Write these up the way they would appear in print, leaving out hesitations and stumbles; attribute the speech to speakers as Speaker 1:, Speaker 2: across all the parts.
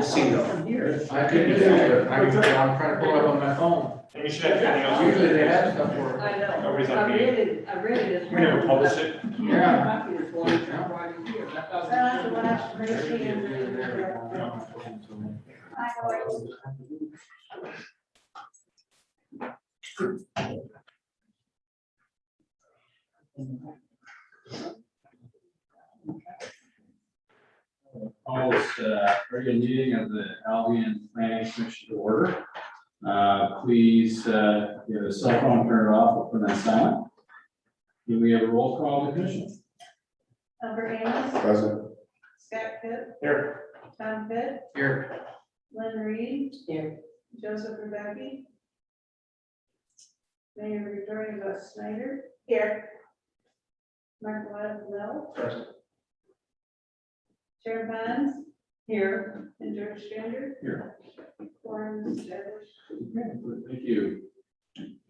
Speaker 1: We'll see though.
Speaker 2: I couldn't do it, I'm trying to pull it up on my phone.
Speaker 3: And you should have anything else.
Speaker 2: Usually they have stuff for it.
Speaker 4: I know.
Speaker 3: Nobody's
Speaker 4: I
Speaker 3: on meeting.
Speaker 4: read it.
Speaker 3: We never publish it.
Speaker 2: Yeah.
Speaker 5: Call this regular meeting of the Albion Planning Commission to order. Please, if you have a cell phone, turn it off or put it on silent. Do we have a roll call of the commission?
Speaker 6: Amber Amos,
Speaker 2: Present.
Speaker 6: Scott Pitt,
Speaker 3: Here.
Speaker 6: Tom Pitt,
Speaker 2: Here.
Speaker 6: Lynn Reed,
Speaker 4: Here.
Speaker 6: Joseph Rebecki, Mayor Victoria Snyder. Here. Mark Lyle.
Speaker 2: Present.
Speaker 6: Chair Bonds
Speaker 4: Here.
Speaker 6: and George Strander.
Speaker 5: Here.
Speaker 6: Quorum established.
Speaker 5: Thank you.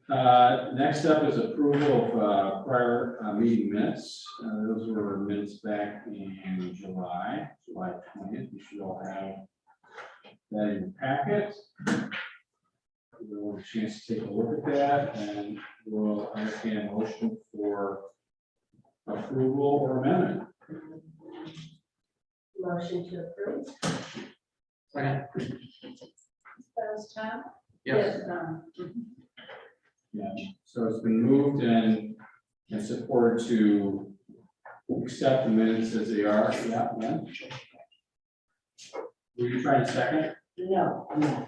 Speaker 5: Next up is approval of prior meeting minutes. Those were minutes back in July 20th. You should all have that in your packet. We'll have a chance to take a look at that, and we'll entertain a motion for approval or amendment.
Speaker 6: Motion to approve.
Speaker 2: Second.
Speaker 6: That was Tom?
Speaker 2: Yes.
Speaker 6: Tom.
Speaker 5: Yeah, so it's been moved and supported to accept the minutes as they are. Yeah, Lynn? Were you trying to second?
Speaker 4: No, I'm not.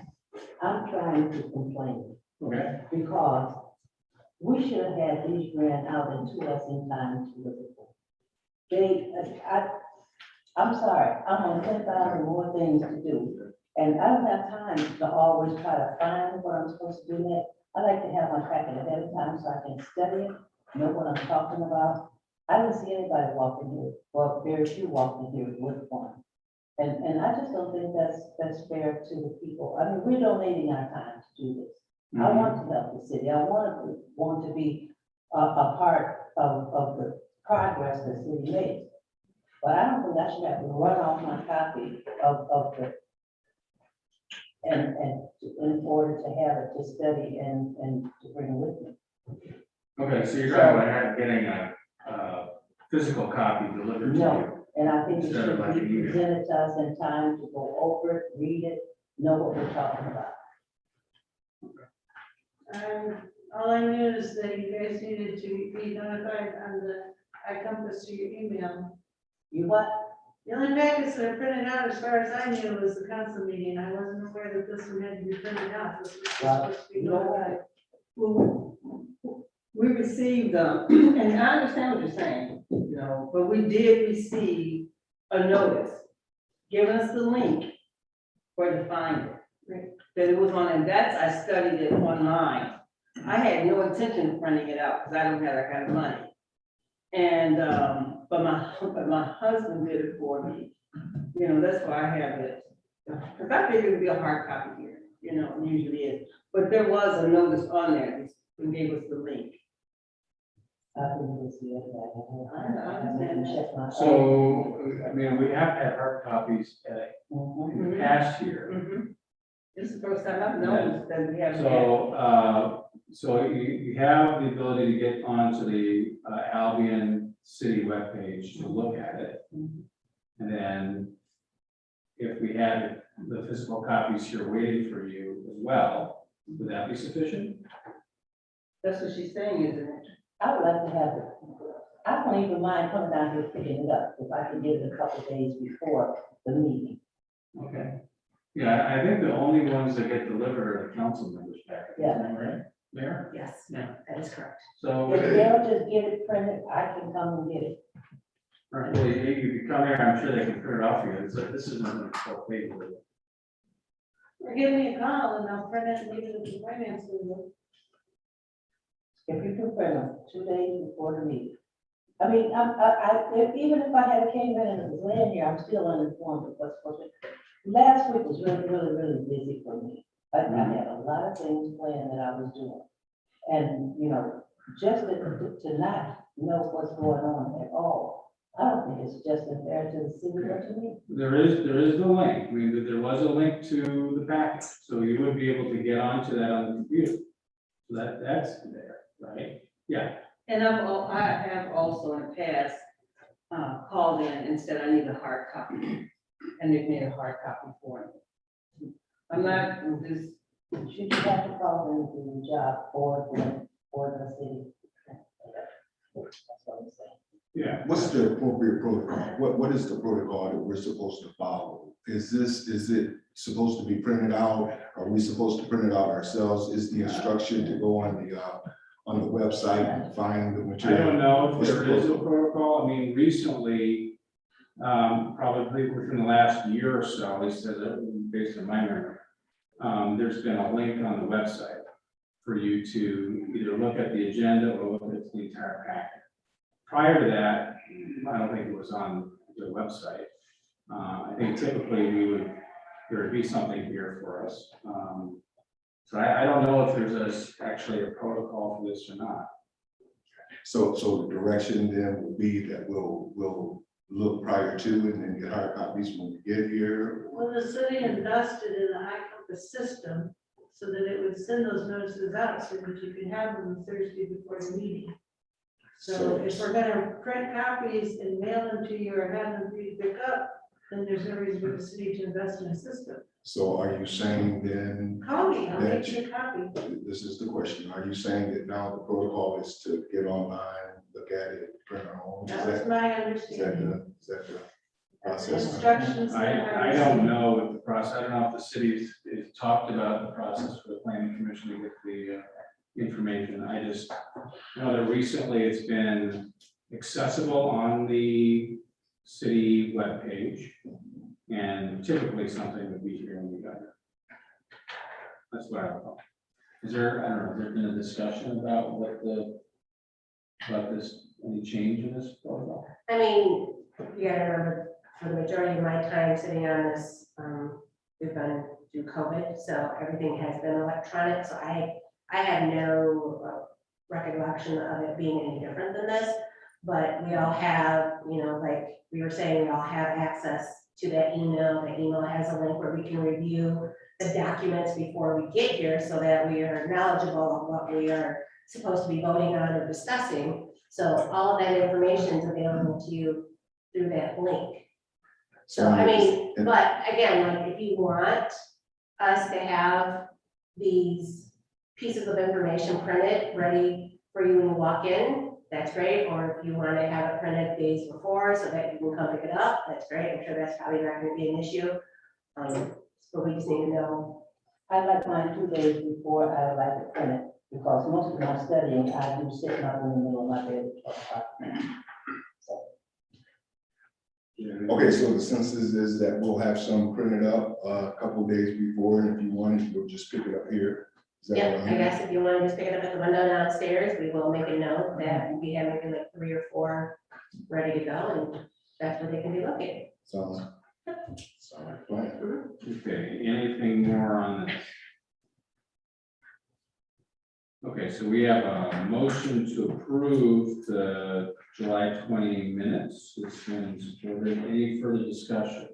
Speaker 4: I'm trying to complain
Speaker 5: Okay.
Speaker 4: because we should have had these grant out to us in time to look at them. I'm sorry, I'm on 10,000 more things to do. And I don't have time to always try to find what I'm supposed to do next. I like to have my packet ahead of time so I can study it, know what I'm talking about. I didn't see anybody walking here, well, very few walking here with one. And I just don't think that's fair to the people. I mean, we're donating our time to do this. I want to help the city. I want to be a part of the progress the city makes. But I don't think I should have to run off my copy of the, and in order to have it to study and to bring with me.
Speaker 5: Okay, so you're talking about getting a physical copy delivered to you.
Speaker 4: No, and I think it
Speaker 5: Instead of like
Speaker 4: should
Speaker 5: an
Speaker 4: be
Speaker 5: email.
Speaker 4: presented to us in time to go over it, read it, know what we're talking about.
Speaker 6: All I knew is that you guys needed to be notified on the iCompass to your email.
Speaker 4: You what?
Speaker 6: The only packets that are printed out, as far as I knew, was the council meeting. I wasn't aware that this one had to be printed out. This was supposed to be
Speaker 4: You know
Speaker 6: notified.
Speaker 4: what?
Speaker 7: Well, we received, and I understand what you're saying, you know, but we did receive a notice, giving us the link where to find it.
Speaker 6: Right.
Speaker 7: That it was on, and that's, I studied it online. I had no intention of printing it out, because I don't have that kind of money. And, but my husband did it for me, you know, that's why I have it. Because I figured it would be a hard copy here, you know, it usually is. But there was a notice on there, who gave us the link.
Speaker 4: I didn't see it.
Speaker 7: I understand.
Speaker 4: Check my.
Speaker 5: So, I mean, we have had hard copies
Speaker 4: Mhm.
Speaker 5: in the past year.
Speaker 7: Mhm. This is the first time I've noticed that we have.
Speaker 5: So you have the ability to get onto the Albion city webpage to look at it.
Speaker 4: Mhm.
Speaker 5: And then if we had the physical copies here waiting for you as well, would that be sufficient?
Speaker 7: That's what she's saying, isn't it?
Speaker 4: I would like to have it. I don't even mind coming down here picking it up if I can get it a couple of days before the meeting.
Speaker 5: Okay. Yeah, I think the only ones that get delivered are the council members package,
Speaker 4: Yeah.
Speaker 5: isn't that right? Mayor?
Speaker 6: Yes,
Speaker 5: Yeah.
Speaker 6: that is correct.
Speaker 5: So,
Speaker 4: If they'll just get it printed, I can come and get it.
Speaker 5: well, if you come here, I'm sure they can print it off for you. So this isn't a full page.
Speaker 6: Or give me a call and I'll print it and leave it at the finance window.
Speaker 4: If you can print them 2 days before the meeting. I mean, even if I had came in and it was laying here, I'm still uninformed of what's supposed to. Last week was really busy for me. I had a lot of things planned that I was doing. And, you know, just to not know what's going on at all I don't think it's just unfair to the city or to me.
Speaker 5: There is the link. I mean, there was a link to the packet, so you would be able to get onto that on the computer. So that's there, right? Yeah,
Speaker 7: And I have also in the past, called in and said I need a hard copy, and they've made a hard copy for me. I'm not, this,
Speaker 4: Should you have to call in the job for the city? That's what I'm saying.
Speaker 5: yeah.
Speaker 1: What's the appropriate protocol? What is the protocol that we're supposed to follow? Is it supposed to be printed out? Are we supposed to print it out ourselves? Is the instruction to go on the website and find the
Speaker 5: I
Speaker 1: material?
Speaker 5: don't know if there is a protocol. I mean, recently, probably within the last year or so, at least based on my memory, there's been a link on the website for you to either look at the agenda or look at the entire packet. Prior to that, I don't think it was on the website. I think typically there would be something here for us. So I don't know if there's actually a protocol for this or not.
Speaker 1: So the direction then will be that we'll look prior to and then get hard copies when we get here.
Speaker 6: Well, the city invested in the iCompass system so that it would send those notices out so that you could have them the Thursday before the meeting. So if we're gonna print copies and mail them to you or have them for you to pick up, then there's no reason for the city to invest in a system.
Speaker 1: So are you saying then,
Speaker 6: Call me, I'll make you a copy.
Speaker 1: this is the question, are you saying that now the protocol is to get online, look at it, print our own?
Speaker 6: That was my
Speaker 1: Is that
Speaker 6: understanding.
Speaker 1: the
Speaker 6: That's the
Speaker 1: process?
Speaker 6: instructions.
Speaker 5: I don't know what the process, I don't know if the city's talked about the process for the planning commission to get the information. I just know that recently it's been accessible on the city webpage, and typically something would be here when we got it. That's what I don't know. Is there, I don't know, has there been a discussion about about this, any change in this protocol?
Speaker 8: I mean, you gotta remember, for the majority of my time sitting on this, we've been through COVID, so everything has been electronic, so I have no recollection of it being any different than this. But we all have, like we were saying, we all have access to that email. The email has a link where we can review the documents before we get here so that we are knowledgeable of what we are supposed to be voting on or discussing. So all of that information is available to you through that link. So, I mean, but again, like if you want us to have these pieces of information printed, ready for you when you walk in, that's great. Or if you want to have it printed days before so that you can come pick it up, that's great. I'm sure that's probably not going to be an issue. But we just need to know.
Speaker 4: I like mine 2 days before I like to print it, because most of my studying, I do sitting up in the middle of my bed at 12 o'clock.
Speaker 1: Okay, so the census is that we'll have some printed up a couple days before, and if you want it, you'll just pick it up here. Is that
Speaker 8: Yeah,
Speaker 1: what
Speaker 8: I
Speaker 1: I'm-
Speaker 8: guess if you want to just pick it up at the window downstairs, we will make a note that we have maybe like 3 or 4 ready to go, and that's where they can be located.
Speaker 1: Sounds like a plan.
Speaker 5: Okay, anything more on this? Okay, so we have a motion to approve the July 20 minutes. It's been supported. Any further discussion?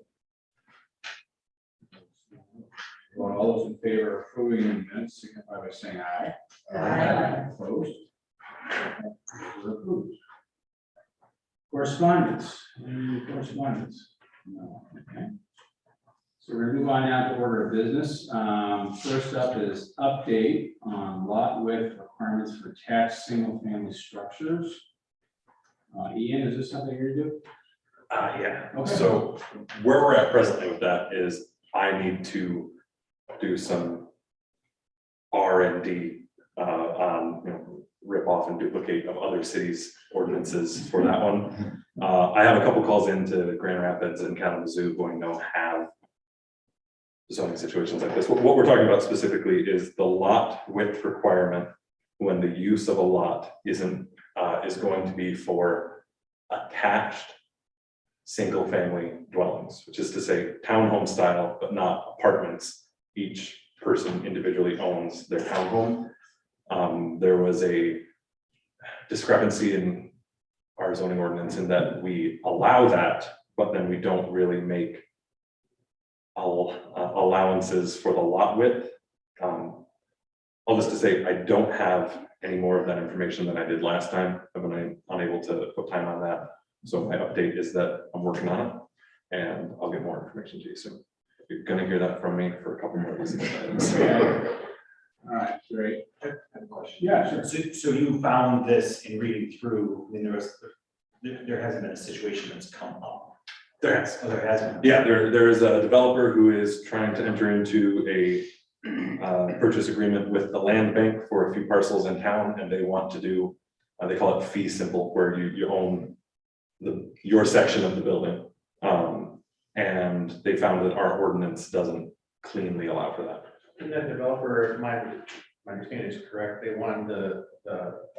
Speaker 5: Well, all those in favor of approving the minutes, signify by saying aye.
Speaker 8: Aye.
Speaker 5: Opposed? Those are approved. Correspondence, any correspondence? No, okay. So we're gonna move on now to order of business. First up is update on lot width requirements for attached single-family structures. Ian, is this something you're doing?
Speaker 3: Yeah,
Speaker 5: Okay.
Speaker 3: so where we're at presently with that is I need to do some R&D on, rip off and duplicate of other cities' ordinances for that one. I have a couple calls into Grand Rapids and Kalamazoo going to have zoning situations like this. What we're talking about specifically is the lot width requirement when the use of a lot is going to be for attached single-family dwellings, which is to say townhome style, but not apartments. Each person individually owns their townhome. There was a discrepancy in our zoning ordinance in that we allow that, but then we don't really make allowances for the lot width. All this to say, I don't have any more of that information than I did last time. I've been unable to put time on that. So my update is that I'm working on it and I'll get more information to you soon. You're gonna hear that from me for a couple more weeks.
Speaker 5: All right, great.
Speaker 2: I have a question.
Speaker 5: Yeah, sure.
Speaker 2: So you found this in reading through, I mean, there hasn't been a situation that's come up.
Speaker 3: There has.
Speaker 2: Oh, there has been.
Speaker 3: Yeah, there is a developer who is trying to enter into a purchase agreement with the land bank for a few parcels in town, and they want to do, they call it fee simple, where you own your section of the building. And they found that our ordinance doesn't cleanly allow for that.
Speaker 2: And that developer, my understanding is correct, they wanted the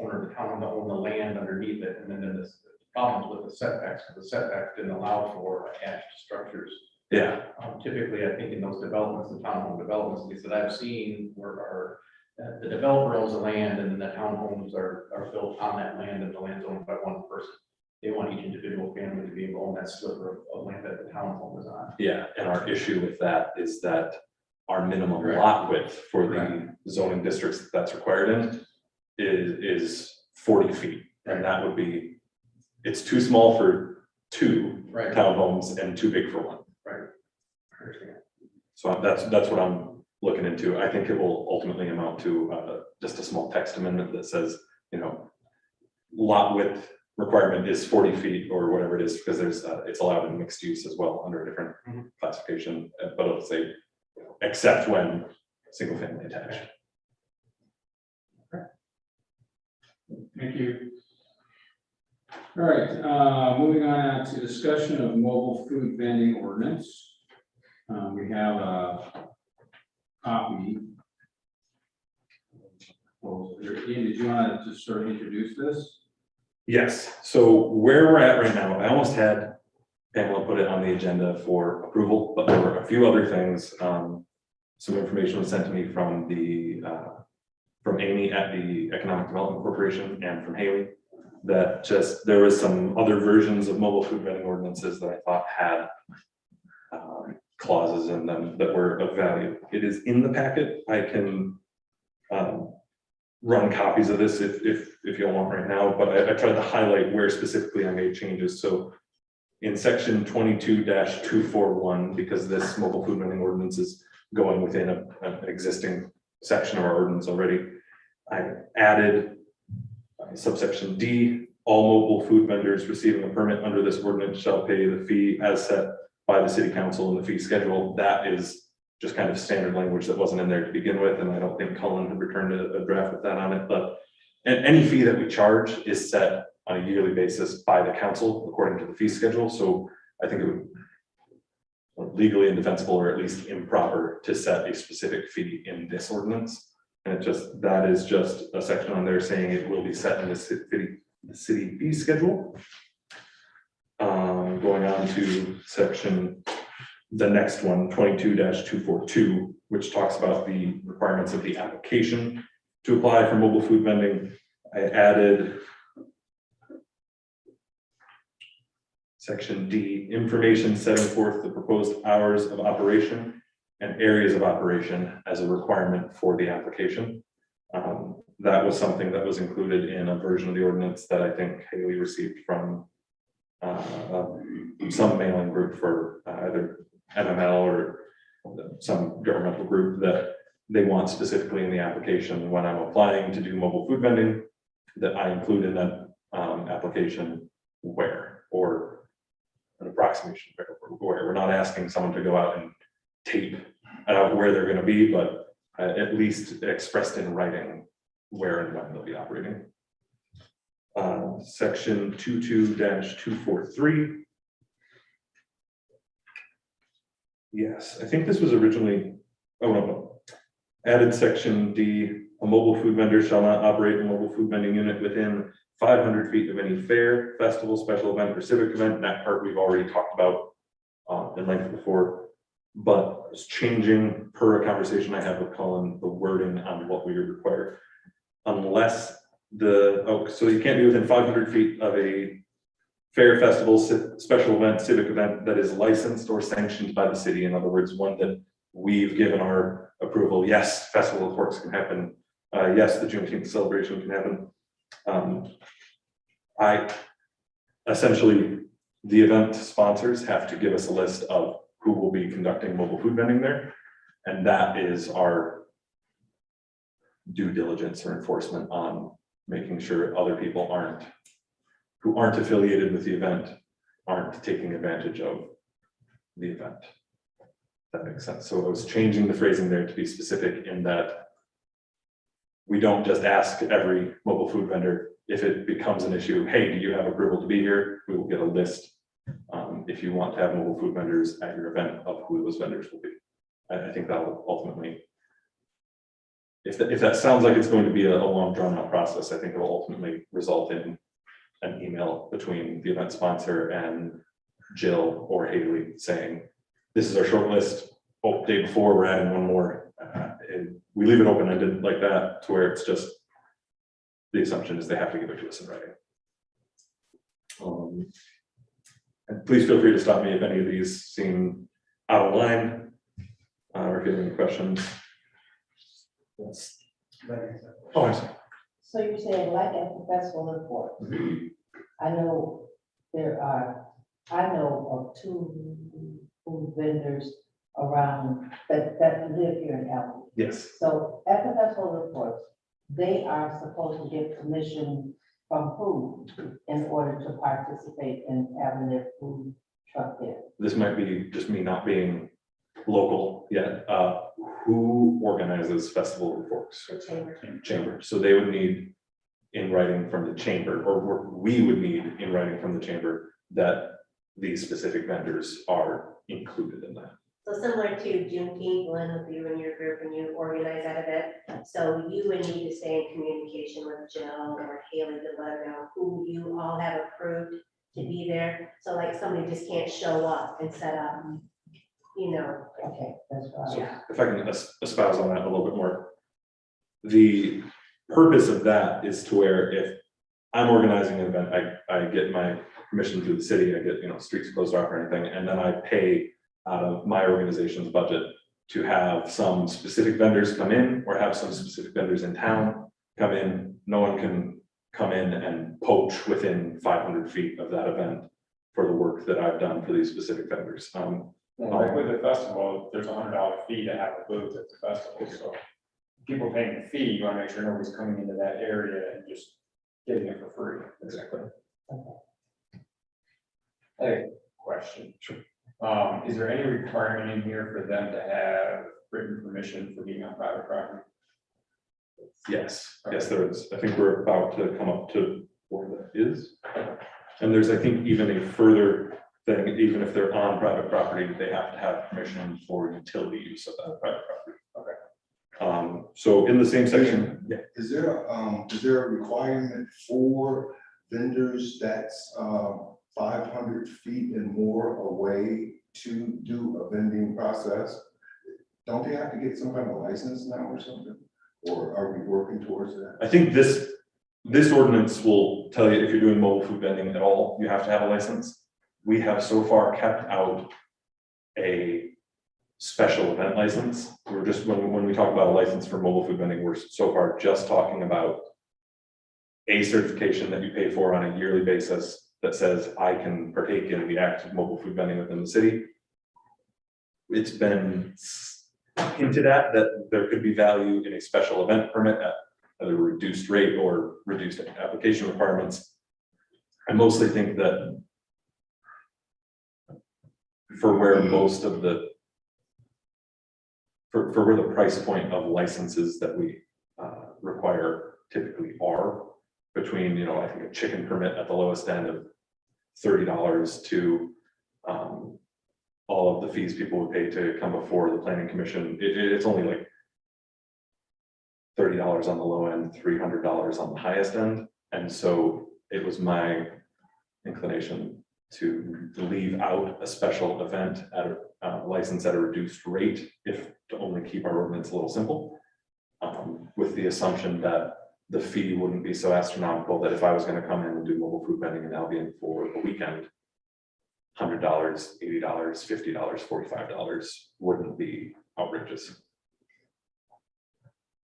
Speaker 2: owner of the town to own the land underneath it, and then there's problems with the setbacks, because the setbacks didn't allow for attached structures.
Speaker 3: Yeah,
Speaker 2: Typically, I think in those developments, the townhome developments, at least that I've seen, where the developer owns the land and then the townhomes are built on that land and the land's owned by one person. They want each individual family to be able to own that sliver of land that the townhome is on.
Speaker 3: yeah, and our issue with that is that our minimum
Speaker 2: Correct.
Speaker 3: lot width for the
Speaker 2: Correct.
Speaker 3: zoning districts that's required in is 40 feet. And that would be, it's too small for 2
Speaker 2: Right.
Speaker 3: townhomes and too big for 1.
Speaker 2: Right. I understand.
Speaker 3: So that's what I'm looking into. I think it will ultimately amount to just a small text amendment that says, lot width requirement is 40 feet or whatever it is, because there's it's allowed in mixed use as well under a different classification, but it'll say, except when single family attached.
Speaker 5: Thank you. All right, moving on to discussion of mobile food vending ordinance. We have a copy. Well, Ian, did you want to just sort of introduce this?
Speaker 3: Yes, so where we're at right now, I almost had Pamela put it on the agenda for approval, but there were a few other things. Some information was sent to me from from Amy at the Economic Development Corporation and from Haley, that there was some other versions of mobile food vending ordinances that I thought had clauses in them that were of value. It is in the packet. I can run copies of this if you don't want right now, but I tried to highlight where specifically I made changes. So in section 22-241, because this mobile food vending ordinance is going within an existing section of our ordinance already, I added subsection D, all mobile food vendors receiving a permit under this ordinance shall pay the fee as set by the city council in the fee schedule. That is just kind of standard language that wasn't in there to begin with, and I don't think Cullen had returned a draft with that on it, but any fee that we charge is set on a yearly basis by the council according to the fee schedule. So I think it would legally indefensible, or at least improper, to set a specific fee in this ordinance. And that is just a section on there saying it will be set in the city fee schedule. Going on to the next one, 22-242, which talks about the requirements of the application to apply for mobile food vending. I added section D, information setting forth the proposed hours of operation and areas of operation as a requirement for the application. That was something that was included in a version of the ordinance that I think Haley received from some mailing group for either MML or some governmental group, that they want specifically in the application when I'm applying to do mobile food vending, that I include in that application where, or an approximation where. We're not asking someone to go out and tape out where they're going to be, but at least expressed in writing where and when they'll be operating. Section 22-243. Yes, I think this was originally, no. Added section D, a mobile food vendor shall not operate a mobile food vending unit within 500 feet of any fair, festival, special event, or civic event. That part we've already talked about in length before, but it's changing per a conversation I had with Colin, the wording on what we require. Unless so you can't be within 500 feet of a fair, festival, special event, civic event that is licensed or sanctioned by the city. In other words, one that we've given our approval. Yes, Festival of Forks can happen. Yes, the Juneteenth celebration can happen. Essentially, the event sponsors have to give us a list of who will be conducting mobile food vending there. And that is our due diligence or enforcement on making sure other people who aren't affiliated with the event aren't taking advantage of the event. That makes sense. So I was changing the phrasing there to be specific in that we don't just ask every mobile food vendor if it becomes an issue, hey, do you have approval to be here? We will get a list if you want to have mobile food vendors at your event of who those vendors will be. I think that will ultimately, if that sounds like it's going to be a long drawn out process, I think it will ultimately result in an email between the event sponsor and Jill or Haley saying, this is our short list. Oh, day before we're adding one more. And we leave it open-ended like that to where it's just, the assumption is they have to give it to us in writing. And please feel free to stop me if any of these seem out of line or if you have any questions. Yes. Oh, I'm sorry.
Speaker 4: So you're saying like at the festival of Forks, I know of 2 food vendors around that live here in Albion.
Speaker 3: Yes.
Speaker 4: So at the festival of Forks, they are supposed to get permission from who in order to participate in having their food truck there?
Speaker 3: This might be just me not being local yet. Who organizes Festival of Forks? Chamber. So they would need in writing from the chamber, or we would need in writing from the chamber that these specific vendors are included in that.
Speaker 8: So similar to Juneteenth, Lynn, with you and your group, and you organize that event, so you would need to stay in communication with Jill or Haley to let her know who you all have approved to be there. So like somebody just can't show up and set up, you know.
Speaker 4: Okay, that's right.
Speaker 3: So if I can espouse on that a little bit more, the purpose of that is to where if I'm organizing an event, I get my permission through the city, I get, streets closed off or anything, and then I pay out of my organization's budget to have some specific vendors come in or have some specific vendors in town come in. No one can come in and poach within 500 feet of that event for the work that I've done for these specific vendors.
Speaker 9: Like with the festival, there's $100 fee to have a booth at the festival, so people paying the fee, you wanna make sure nobody's coming into that area and just getting it for free.
Speaker 3: Exactly.
Speaker 9: Hey, question.
Speaker 3: Sure.
Speaker 9: Is there any requirement in here for them to have written permission for being on private property?
Speaker 3: Yes, there is. I think we're about to come up to where that is. And there's, I think, even a further thing, even if they're on private property, they have to have permission for utility use of that private property. Okay. So in the same section, yeah.
Speaker 1: Is there a requirement for vendors that's 500 feet and more away to do a vending process? Don't they have to get some kind of license now or something? Or are we working towards that?
Speaker 3: I think this ordinance will tell you if you're doing mobile food vending at all, you have to have a license. We have so far kept out a special event license. We're just, when we talk about a license for mobile food vending, we're so far just talking about a certification that you pay for on a yearly basis that says I can partake in the act of mobile food vending within the city. It's been hinted at that there could be value in a special event permit at a reduced rate or reduced application requirements. I mostly think that for where most of the, for where the price point of licenses that we require typically are, between, I think a chicken permit at the lowest end of $30 to all of the fees people would pay to come before the planning commission. It's only like $30 on the low end, $300 on the highest end. And so it was my inclination to leave out a special event at a license at a reduced rate, if to only keep our ordinance a little simple, with the assumption that the fee wouldn't be so astronomical that if I was gonna come in and do mobile food vending in Albion for the weekend, $100, $80, $50, $45 wouldn't be outrageous.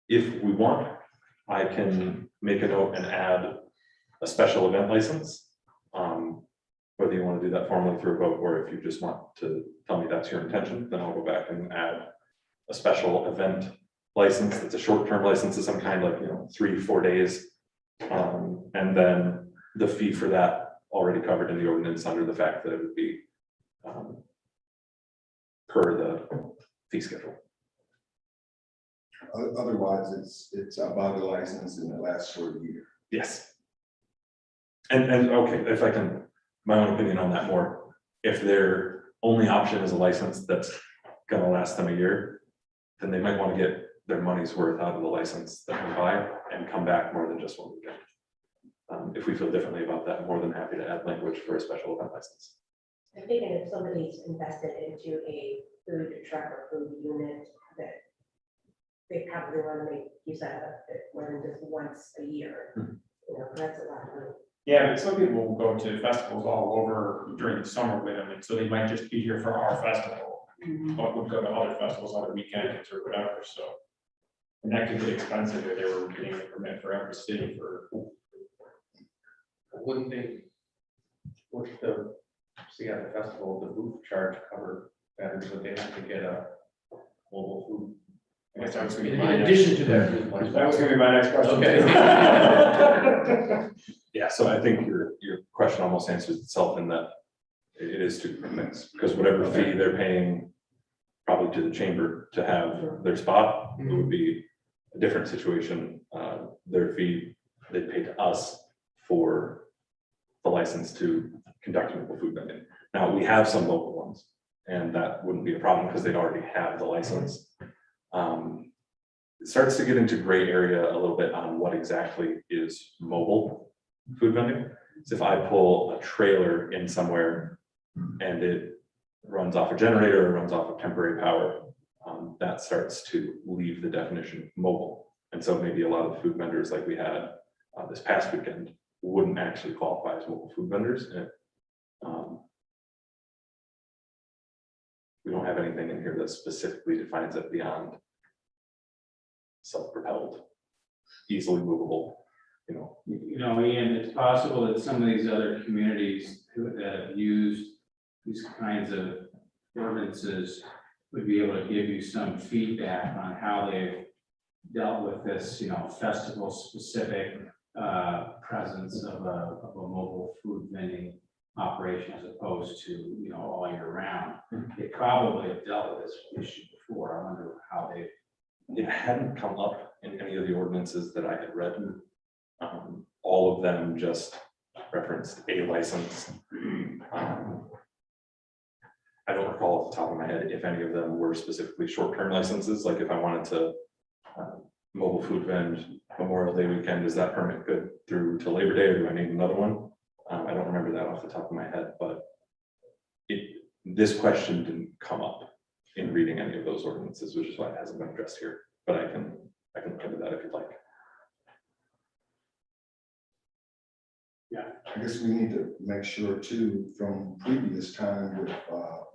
Speaker 3: If we want, I can make a note and add a special event license. Whether you want to do that formally through a vote, or if you just want to tell me that's your intention, then I'll go back and add a special event license. That's a short-term license of some kind, like, 3-4 days. And then the fee for that already covered in the ordinance under the fact that it would be per the fee schedule.
Speaker 1: Otherwise, it's about the license and it lasts for a year.
Speaker 3: Yes. And okay, if I can, my own opinion on that more, if their only option is a license that's gonna last them a year, then they might want to get their money's worth out of the license that we buy and come back more than just one weekend. If we feel differently about that, I'm more than happy to add language for a special event license.
Speaker 8: I'm thinking if somebody's invested into a food truck or food unit, that they probably want to make use out of it more than just once a year. That's a lot of money.
Speaker 9: Yeah, but some people will go to festivals all over during the summer with them, and so they might just be here for our festival, but would go to other festivals, other weekends or whatever, so. And that could get expensive if they were getting a permit for every city for.
Speaker 2: Wouldn't they, what's the, see at the festival, the booth charge cover vendors, would they have to get a mobile food?
Speaker 9: I guess that was gonna be
Speaker 2: In
Speaker 9: my
Speaker 2: addition to that.
Speaker 9: That was gonna be my next question.
Speaker 2: Okay.
Speaker 3: Yeah, so I think your question almost answers itself in that it is two different things, because whatever fee they're paying probably to the chamber to have their spot, it would be a different situation. Their fee they pay to us for the license to conduct mobile food vending. Now, we have some local ones, and that wouldn't be a problem because they'd already have the license. It starts to get into gray area a little bit on what exactly is mobile food vending. So if I pull a trailer in somewhere and it runs off a generator or runs off of temporary power, that starts to leave the definition mobile. And so maybe a lot of the food vendors like we had this past weekend wouldn't actually qualify as mobile food vendors. And we don't have anything in here that specifically defines it beyond self-propelled, easily movable,
Speaker 5: Ian, it's possible that some of these other communities that have used these kinds of ordinances would be able to give you some feedback on how they've dealt with this, festival-specific presence of a mobile food vending operation as opposed to, all year round. They probably have dealt with this issue before. I wonder how they.
Speaker 3: it hadn't come up in any of the ordinances that I had read. All of them just referenced a license. I don't recall off the top of my head if any of them were specifically short-term licenses, like if I wanted to mobile food vend Memorial Day weekend, is that permit good through to Labor Day, or do I need another one? I don't remember that off the top of my head, but this question didn't come up in reading any of those ordinances, which is why it hasn't been addressed here, but I can look into that if you'd like.
Speaker 1: I guess we need to make sure too, from previous time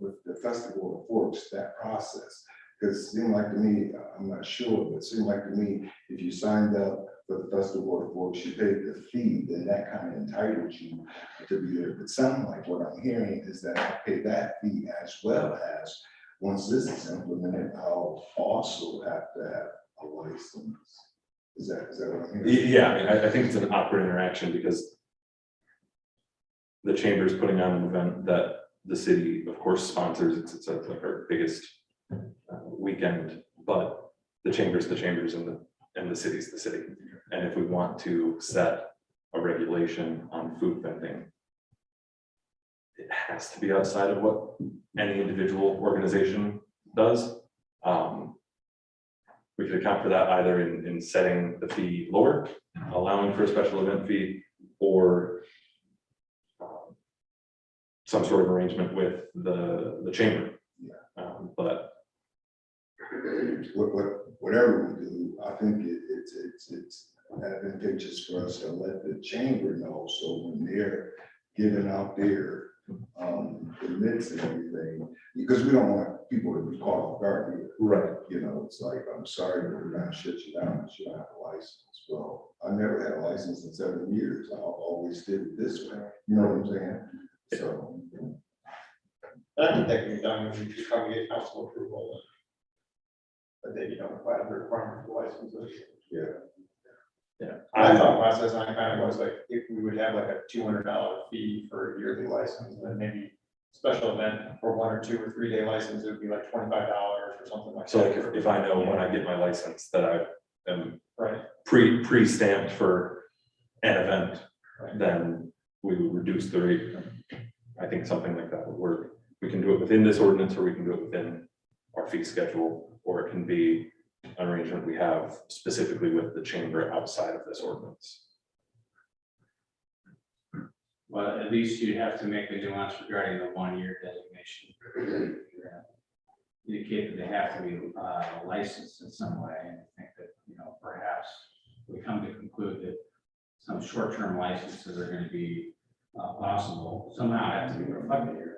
Speaker 1: with the Festival of Forks, that process. Because it seemed like to me, I'm not sure, but it seemed like to me, if you signed up for the Festival of Forks, you paid the fee, then that kind of entitled you to be there. But something like what I'm hearing is that I pay that fee as well as, once this is implemented, I'll also have to have a license. Is that what I'm hearing?
Speaker 3: Yeah, I mean, I think it's an awkward interaction because the chamber is putting on an event that the city, of course, sponsors. It's like our biggest weekend, but the chamber's the chambers and the city's the city. And if we want to set a regulation on food vending, it has to be outside of what any individual organization does. We could account for that either in setting the fee lower, allowing for a special event fee, or some sort of arrangement with the chamber. But
Speaker 1: Whatever we do, I think it's advantageous for us to let the chamber know, so when they're giving out their permits and everything, because we don't want people to be caught off guard either.
Speaker 3: Right.
Speaker 1: You know, it's like, I'm sorry, but we're gonna shut you down, because you don't have a license. Well, I never had a license in 7 years. I always did it this way. You know what I'm saying? So.
Speaker 9: I think that can be done when you just come get council approval. But then you don't apply the requirement for licenses.
Speaker 1: Yeah.
Speaker 9: My thought process on it kind of was like, if we would have like a $200 fee for a yearly license, and then maybe special event for 1 or 2 or 3 day license, it would be like $25 or something like that.
Speaker 3: So like if I know when I get my license that I am
Speaker 9: Right.
Speaker 3: pre-stamped for an event,
Speaker 9: Right.
Speaker 3: then we would reduce the rate. I think something like that would work. We can do it within this ordinance, or we can do it within our fee schedule, or it can be an arrangement we have specifically with the chamber outside of this ordinance.
Speaker 5: Well, at least you have to make a nuance regarding the 1-year designation. Indicate that they have to be licensed in some way, and I think that, you know, perhaps we come to conclude that some short-term licenses are going to be possible, somehow have to be reflected here.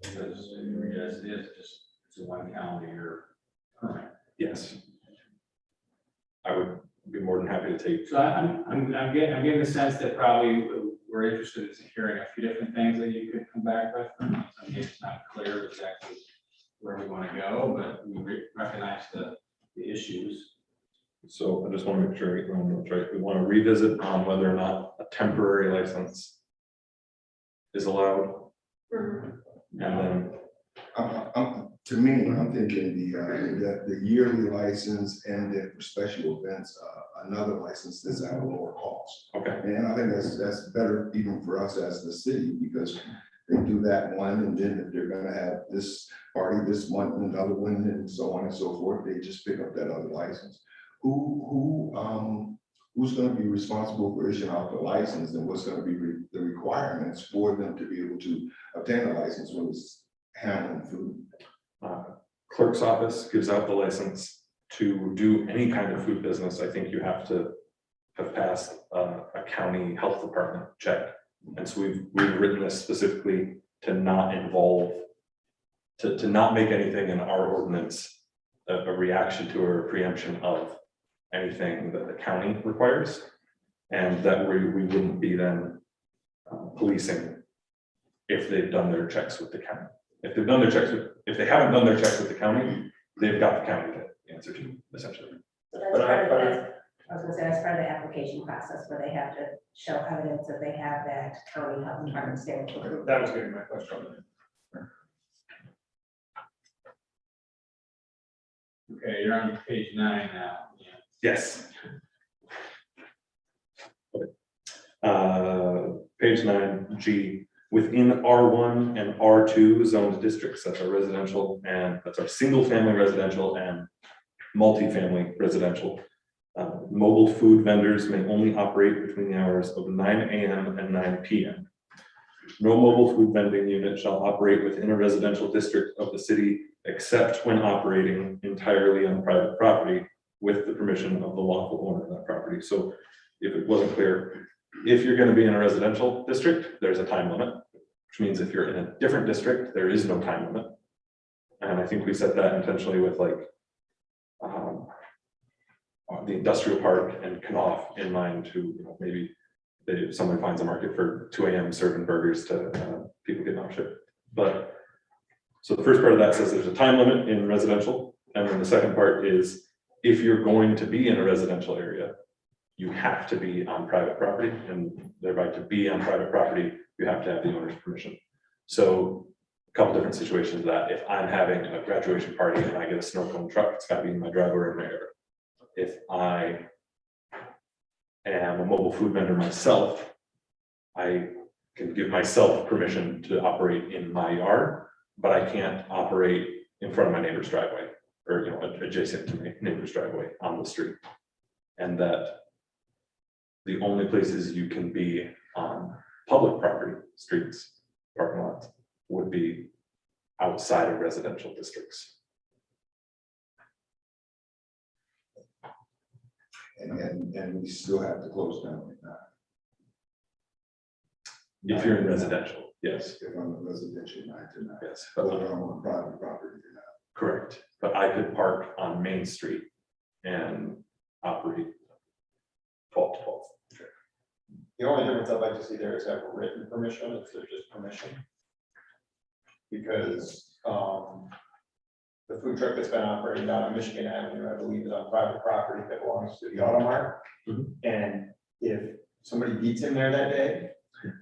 Speaker 5: Because as it is, it's a 1 calendar year permit.
Speaker 3: Yes. I would be more than happy to take.
Speaker 5: So I'm getting the sense that probably we're interested in hearing a few different things that you could come back with. I mean, it's not clear exactly where we want to go, but we recognize the issues.
Speaker 3: So I just want to make sure we want to revisit on whether or not a temporary license is allowed. And then
Speaker 1: To me, I'm thinking the yearly license, and then for special events, another license that's at a lower cost.
Speaker 3: okay,
Speaker 1: And I think that's better even for us as the city, because they do that one, and then if they're gonna have this party this month, and another one, and so on and so forth, they just pick up that other license. Who's gonna be responsible for issuing out the license, and what's gonna be the requirements for them to be able to obtain a license when it's handling food?
Speaker 3: clerk's office gives out the license to do any kind of food business. I think you have to have passed a county health department check. And so we've written this specifically to not involve, to not make anything in our ordinance a reaction to or a preemption of anything that the county requires. And that we wouldn't be then policing if they've done their checks with the county. If they've done their checks if they haven't done their checks with the county, they've got the county to answer to, essentially.
Speaker 8: So that's part of the, I was gonna say, that's part of the application process where they have to show evidence that they have that county health department stamp approval.
Speaker 9: That was gonna be my question.
Speaker 5: Okay, you're on page 9 now.
Speaker 3: Yes. Page 9G, within R1 and R2 zoned districts, that's our residential, and that's our single family residential and multifamily residential. Mobile food vendors may only operate between the hours of 9 a.m. and 9 p.m. No mobile food vending unit shall operate within a residential district of the city except when operating entirely on private property with the permission of the lawful owner of that property. So if it wasn't clear, if you're going to be in a residential district, there's a time limit, which means if you're in a different district, there is no time limit. And I think we set that intentionally with like the industrial park and Knopf in mind to, you know, maybe if someone finds a market for 2 a.m. serving burgers to people getting off shift. But so the first part of that says there's a time limit in residential. And then the second part is if you're going to be in a residential area, you have to be on private property, and thereby to be on private property, you have to have the owner's permission. So a couple different situations that if I'm having a graduation party and I get a snow cone truck, it's gotta be in my driveway or in my yard. If I am a mobile food vendor myself, I can give myself permission to operate in my yard, but I can't operate in front of my neighbor's driveway or, you know, adjacent to my neighbor's driveway on the street. And that the only places you can be on public property, streets, parking lots, would be outside of residential districts.
Speaker 1: and we still have to close down at 9.
Speaker 3: If you're in residential, yes,
Speaker 1: If I'm a residential 9 to 9,
Speaker 3: yes,
Speaker 1: whether I'm on private property or not.
Speaker 3: correct. But I could park on Main Street and operate 12 to 12.
Speaker 9: The only difference I'd like to see there is have a written permission, if there's just permission. Because, the food truck that's been operating down on Michigan Avenue, I believe, is on private property that belongs to the Auto Mart.
Speaker 3: Mhm.
Speaker 9: And if somebody beats him there that day,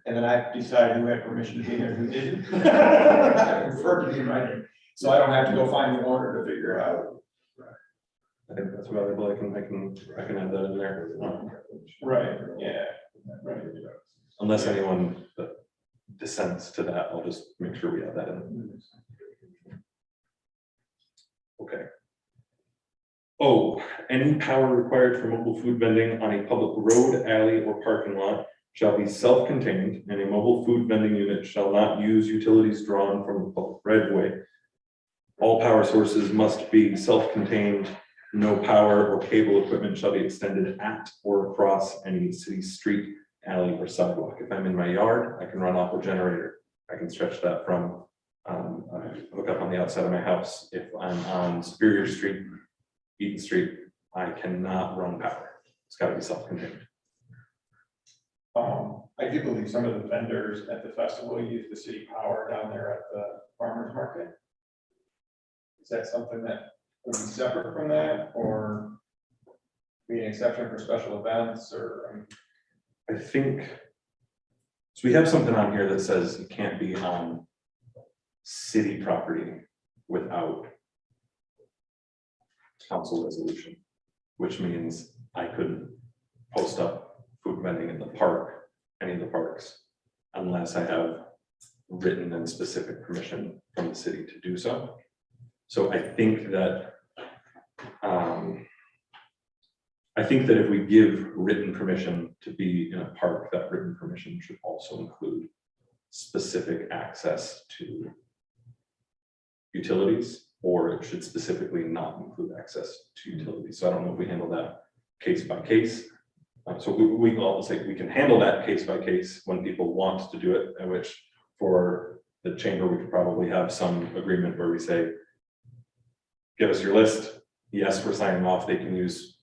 Speaker 9: and then I decide who had permission to be there, and who didn't. I prefer to be in writing, so I don't have to go find the owner to figure it out.
Speaker 3: I think that's valuable. I can add that in there.
Speaker 9: Right, yeah, right.
Speaker 3: Unless anyone dissents to that, I'll just make sure we have that in. Okay. Oh, any power required for mobile food vending on a public road, alley, or parking lot shall be self-contained, and a mobile food vending unit shall not use utilities drawn from the public right of way. All power sources must be self-contained. No power or cable equipment shall be extended at or across any city street, alley, or sidewalk. If I'm in my yard, I can run off a generator. I can stretch that from hook up on the outside of my house. If I'm on Superior Street, Eaton Street, I cannot run power. It's got to be self-contained.
Speaker 9: I do believe some of the vendors at the festival use the city power down there at the farmer's market. Is that something that would be separate from that, or be an exception for special events, or?
Speaker 3: I think, so we have something on here that says you can't be on city property without council resolution, which means I couldn't post up food vending in the park, any of the parks, unless I have written and specific permission from the city to do so. So I think that if we give written permission to be in a park, that written permission should also include specific access to utilities, or it should specifically not include access to utilities. So I don't know if we handle that case by case. So we can all say we can handle that case by case when people want to do it, in which for the chamber, we could probably have some agreement where we say, give us your list. Yes, we're signing off. They can use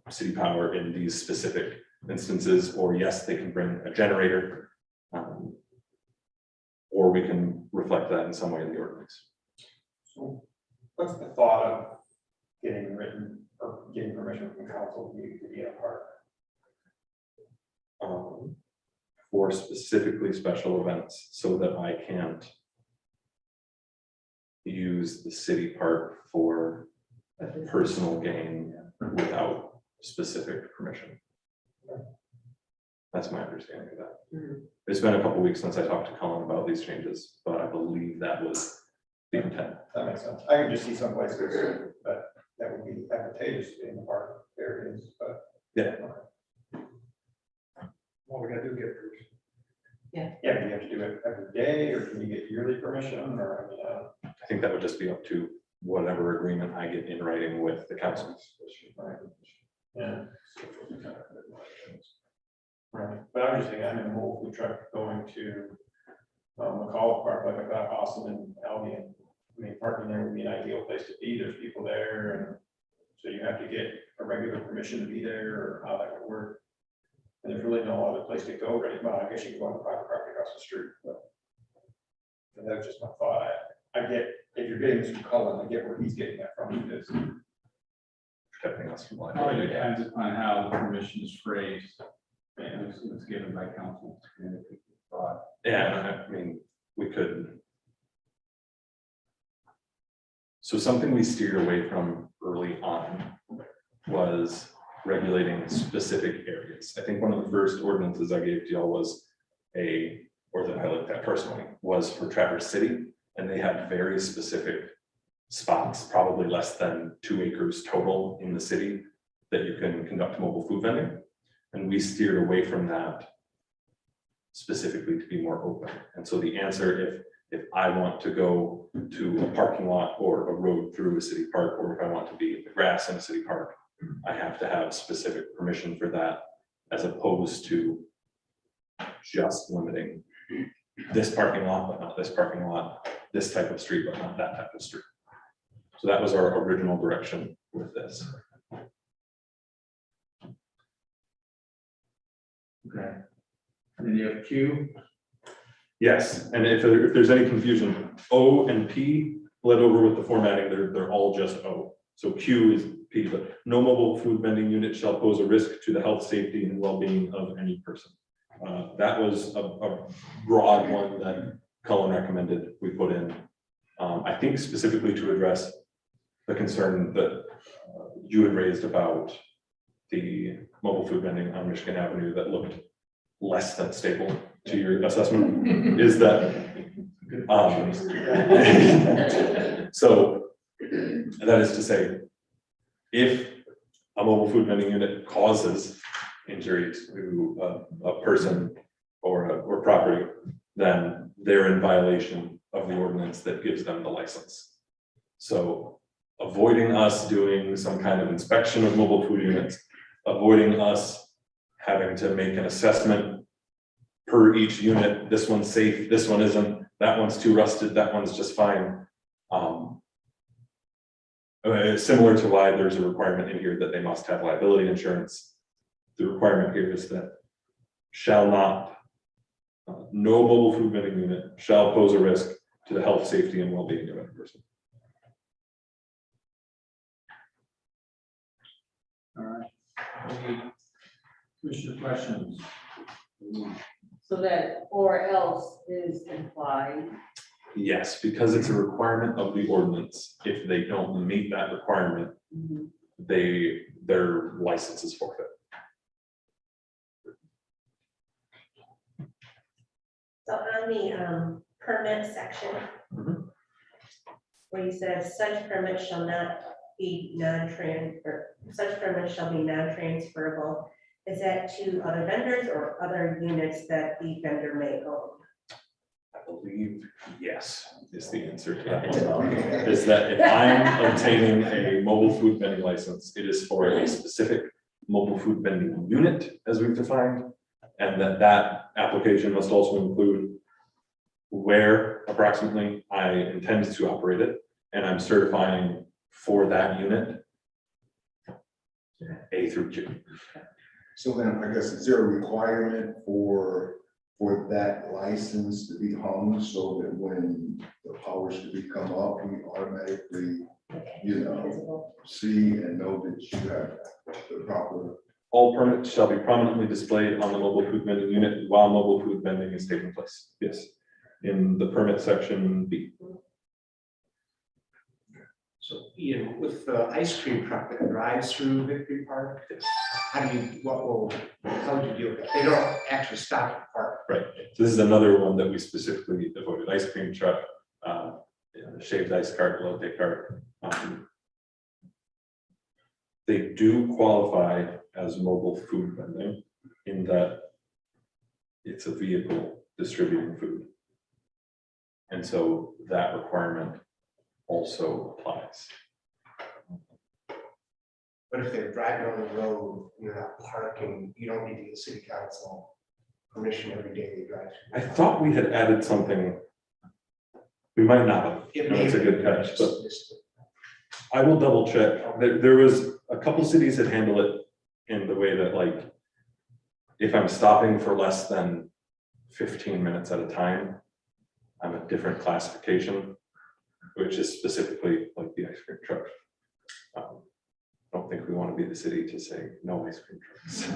Speaker 3: city power in these specific instances, or yes, they can bring a generator, or we can reflect that in some way in the ordinance.
Speaker 9: So what's the thought of getting written or getting permission from council to be in a park?
Speaker 3: For specifically special events, so that I can't use the city park for personal gain without specific permission. That's my understanding of that. It's been a couple weeks since I talked to Colin about these changes, but I believe that was the intent.
Speaker 9: That makes sense. I can just see some places that would be advantageous in the park areas, but.
Speaker 3: Yeah.
Speaker 9: Well, we gotta do get permission.
Speaker 7: Yeah.
Speaker 9: Yeah, but you have to do it every day, or can you get yearly permission, or, I mean,
Speaker 3: I think that would just be up to whatever agreement I get in writing with the council.
Speaker 9: right? Yeah. Right, but I'm just thinking, I'm in a mobile food truck going to McCall Park, like I've got Austin and Albion. I mean, parking there would be an ideal place to be, there's people there, and so you have to get a regular permission to be there, or how that would work. And there's really no other place to go, right? Well, I guess you can go on the private property across the street, but that's just my thought. I get, if you're getting this from Cullen, I get where he's getting that from, because
Speaker 3: Protecting us from
Speaker 5: Probably
Speaker 3: liability.
Speaker 5: depends upon how the permission is phrased. And it's given by council.
Speaker 3: Yeah, I mean, we could. So something we steered away from early on was regulating specific areas. I think one of the first ordinances I gave to y'all was or that I looked at personally, was for Traverse City, and they had very specific spots, probably less than 2 acres total in the city, that you can conduct mobile food vending. And we steered away from that specifically to be more open. And so the answer, if I want to go to a parking lot or a road through a city park, or if I want to be in the grass in a city park, I have to have specific permission for that, as opposed to just limiting this parking lot, but not this parking lot, this type of street, but not that type of street. So that was our original direction with this.
Speaker 5: Okay. And you have Q,
Speaker 3: Yes, and if there's any confusion, O and P bled over with the formatting, they're all just O. So Q is P, but no mobile food vending unit shall pose a risk to the health, safety, and well-being of any person. That was a broad one that Cullen recommended we put in. I think specifically to address the concern that you had raised about the mobile food vending on Michigan Avenue that looked less than stable to your assessment, is that so that is to say, if a mobile food vending unit causes injury to a person or property, then they're in violation of the ordinance that gives them the license. So avoiding us doing some kind of inspection of mobile food units, avoiding us having to make an assessment per each unit, this one's safe, this one isn't, that one's too rusted, that one's just fine. Similar to why there's a requirement in here that they must have liability insurance. The requirement here is that shall not, no mobile food vending unit shall pose a risk to the health, safety, and well-being of any person.
Speaker 5: all right. Any commissioner questions?
Speaker 7: So that or else is implied.
Speaker 3: Yes, because it's a requirement of the ordinance. If they don't meet that requirement, their license is forfeit.
Speaker 8: So on the permit section, where you said such permit shall not be such permit shall be non-transferable, is that to other vendors or other units that the vendor may own?
Speaker 3: I believe yes is the answer to that one. Is that if I'm obtaining a mobile food vending license, it is for a specific mobile food vending unit, as we've defined, and that application must also include where approximately I intend to operate it, and I'm certifying for that unit A through Q.
Speaker 1: So then I guess, is there a requirement for that license to be hung so that when the powers to be come up, we automatically,
Speaker 8: Visible.
Speaker 1: see and know that you have the proper?
Speaker 3: All permits shall be prominently displayed on the mobile food vending unit while mobile food vending is taking place. Yes, in the permit section B.
Speaker 10: So Ian, with the ice cream truck that drives through Victory Park, how do you, how would you deal with that? They don't actually stop at the park.
Speaker 3: Right. So this is another one that we specifically avoided. Ice cream truck, shaved ice cart, latte cart. They do qualify as mobile food vending in that it's a vehicle distributing food. And so that requirement also applies.
Speaker 10: But if they're driving on the road, you're not parking, you don't need to get city council permission every day they drive.
Speaker 3: I thought we had added something. We might not have. It's a good catch, but I will double check. There was a couple cities that handle it in the way that, like, if I'm stopping for less than 15 minutes at a time, I'm a different classification, which is specifically like the ice cream truck. I don't think we want to be the city to say no ice cream trucks.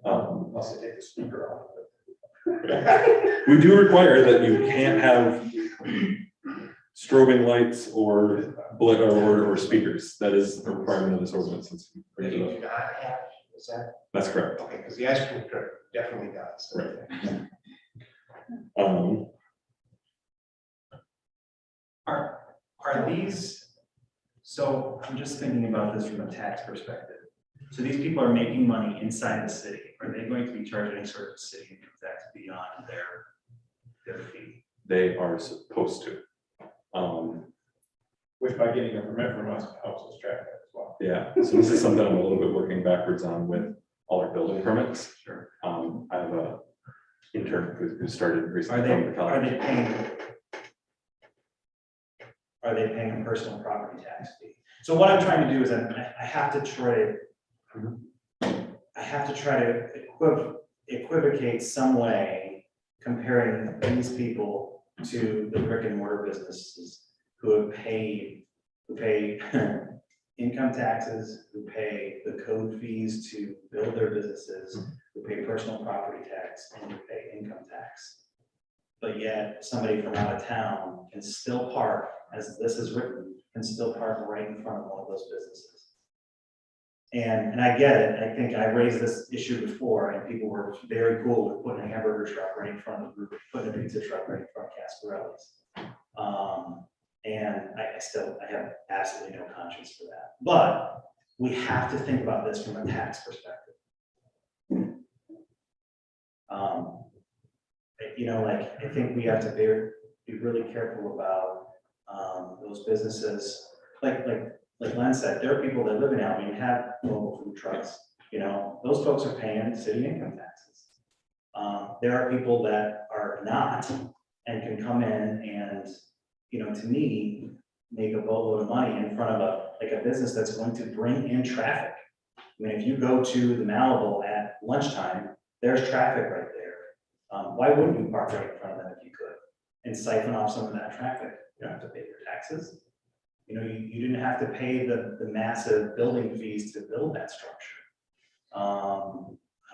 Speaker 10: Also take the speaker off.
Speaker 3: We do require that you can't have strobing lights or speakers. That is a requirement of this ordinance.
Speaker 10: They do not have, is that,
Speaker 3: That's correct.
Speaker 10: okay, because the ice cream truck definitely does.
Speaker 3: Right.
Speaker 11: Are these, so I'm just thinking about this from a tax perspective. So these people are making money inside the city. Are they going to be charging any sort of city income tax beyond their fee?
Speaker 3: They are supposed to.
Speaker 9: Which by getting a permit from us helps us track that as well.
Speaker 3: Yeah, so this is something I'm a little bit working backwards on with all our building permits.
Speaker 11: Sure.
Speaker 3: I have a intern who started
Speaker 11: Are
Speaker 3: recently
Speaker 11: they,
Speaker 3: from the
Speaker 11: are
Speaker 3: college.
Speaker 11: they paying? Are they paying a personal property tax fee? So what I'm trying to do is I have to try to equivocate some way comparing these people to the brick and mortar businesses who pay income taxes, who pay the code fees to build their businesses, who pay personal property tax, and who pay income tax. But yet, somebody from out of town can still park, as this is written, can still park right in front of one of those businesses. And I get it, I think I raised this issue before, and people were very cool with putting a hamburger truck right in front of the group, putting a pizza truck right in front of Casparelli's. And I have absolutely no conscience for that. But we have to think about this from a tax perspective. Like, I think we have to be really careful about those businesses. Like Len said, there are people that live in Albion and have mobile food trucks. Those folks are paying city income taxes. There are people that are not and can come in and, to me, make a boatload of money in front of a business that's going to bring in traffic. I mean, if you go to the Malibu at lunchtime, there's traffic right there. Why wouldn't you park right in front of them if you could and siphon off some of that traffic? You don't have to pay your taxes. You didn't have to pay the massive building fees to build that structure. I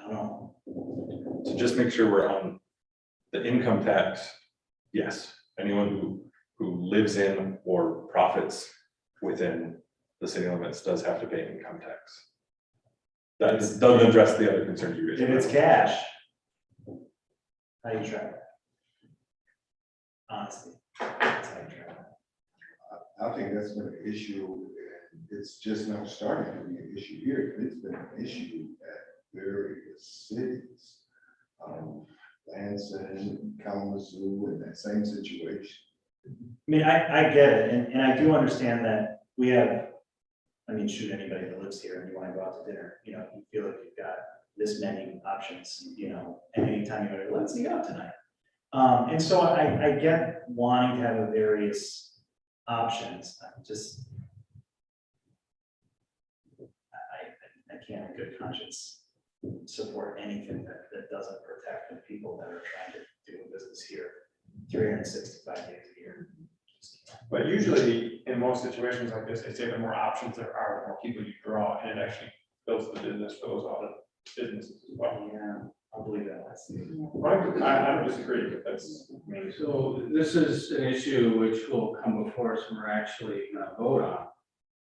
Speaker 11: don't know.
Speaker 3: To just make sure we're on the income tax, yes, anyone who lives in or profits within the city limits does have to pay income tax. That doesn't address the other concerns you raised.
Speaker 11: If it's cash, how do you track that? Honestly, that's how you track that.
Speaker 1: I think that's been an issue, and it's just now starting to be an issue here. It's been an issue at various cities. Lansing, Kalamazoo, in that same situation.
Speaker 11: I mean, I get it, and I do understand that we have, shoot, anybody that lives here and you want to go out to dinner, you feel like you've got this many options, and anytime you go, let's eat out tonight. And so I get wanting to have a various options. I can't in good conscience support anything that doesn't protect the people that are trying to do business here 365 days a year.
Speaker 9: But usually, in most situations like this, they say the more options there are, the more people you draw, and it actually builds the business for those other businesses as well.
Speaker 11: Yeah, I'll believe that. Let's see.
Speaker 9: I don't disagree, but that's,
Speaker 5: So this is an issue which will come before us when we're actually going to vote on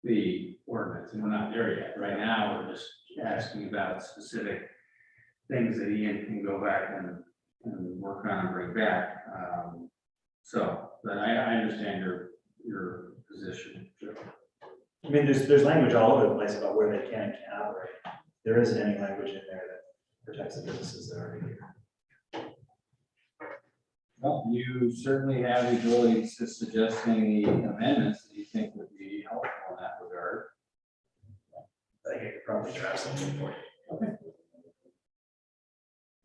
Speaker 5: the ordinance, and we're not there yet. Right now, we're just asking about specific things that Ian can go back and work on and bring back. But I understand your position.
Speaker 11: I mean, there's language all over the place about where they can and can't operate. There isn't any language in there that protects the businesses that are here.
Speaker 5: Well, you certainly have the ability to suggest any amendments that you think would be helpful in that regard.
Speaker 11: I think I could probably draft something for you.
Speaker 5: Okay.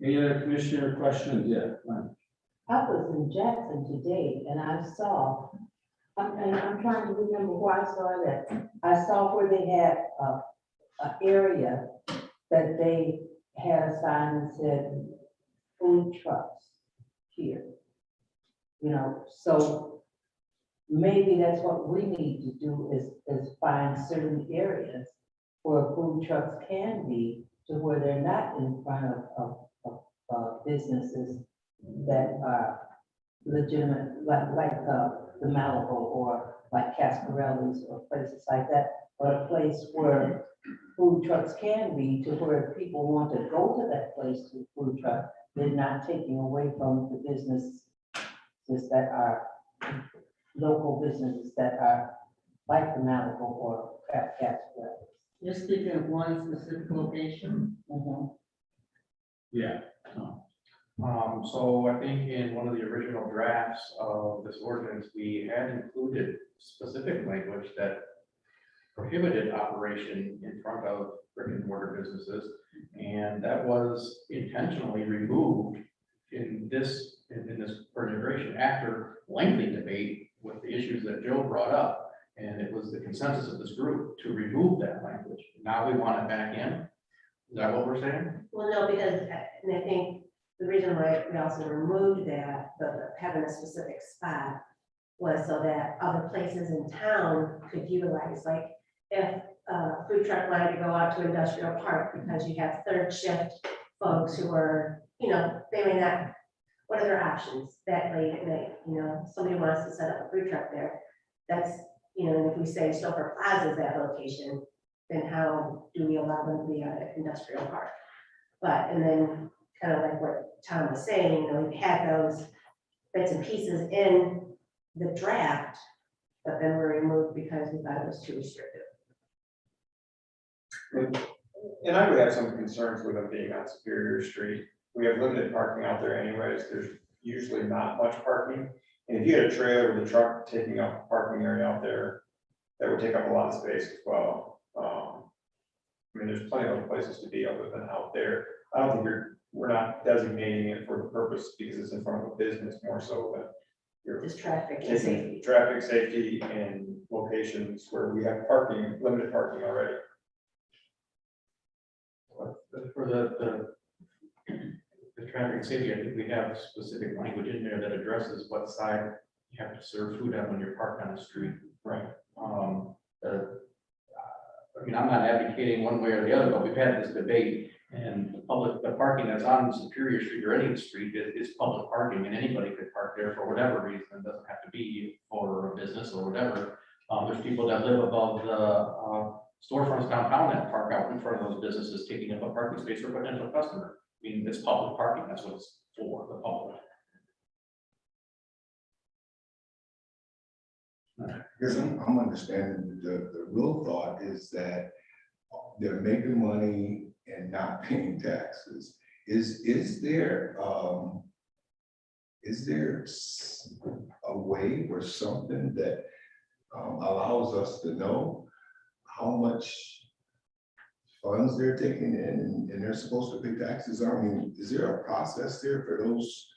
Speaker 5: Any other commissioner questions? Yeah. Fine.
Speaker 4: I was in Jackson today and I saw, and I'm trying to remember where I saw that. I saw where they had an area that they had a sign that said food trucks here. So maybe that's what we need to do is find certain areas where food trucks can be, to where they're not in front of businesses that are legitimate, like the Malibu or like Casparelli's or places like that, but a place where food trucks can be, to where people want to go to that place to food truck. They're not taking away from the businesses that are local businesses that are like the Malibu or Casparelli's.
Speaker 7: You're speaking of one specific location?
Speaker 5: Yeah.
Speaker 2: So I think in one of the original drafts of this ordinance, we had included specific language that prohibited operation in front of brick and mortar businesses. And that was intentionally removed in this configuration after lengthy debate with the issues that Joe brought up. And it was the consensus of this group to remove that language. Now we want it back in. Is that what we're saying?
Speaker 8: Well, no, because, and I think the reason why we also removed that, the having a specific spot was so that other places in town could utilize, like if a food truck wanted to go out to industrial park, because you have third shift folks who are, you know, they may not, what are their options that late at night, you know, somebody wants to set up a food truck there. That's, you know, and if we say Stouffer Plaza is that location, then how do we allow them to be at an industrial park? But, and then kind of like what Tom was saying, you know, we've had those bits and pieces in the draft, but then were removed because we thought it was too restrictive.
Speaker 9: And I would have some concerns with them being on Superior Street. We have limited parking out there anyways. There's usually not much parking. And if you had a trailer with a truck taking up a parking area out there, that would take up a lot of space as well. I mean, there's plenty of other places to be other than out there. I don't think we're not designating it for the purpose because it's in front of a business more so than you're
Speaker 8: Just traffic and
Speaker 9: taking
Speaker 8: safety.
Speaker 9: traffic safety and locations where we have parking, limited parking already.
Speaker 2: For the traffic and safety, I think we have specific language in there that addresses what side you have to serve food on when you're parked on the street.
Speaker 9: Right.
Speaker 2: I mean, I'm not advocating one way or the other, but we've had this debate, and the parking that's on Superior Street or any street is public parking, and anybody could park there for whatever reason. It doesn't have to be for a business or whatever. There's people that live above the storefronts downtown that park out in front of those businesses, taking up a parking space for a potential customer. I mean, it's public parking, that's what it's for, the public.
Speaker 1: Because I'm understanding the real thought is that they're making money and not paying taxes. Is there a way or something that allows us to know how much funds they're taking in and they're supposed to pay taxes? I mean, is there a process there for those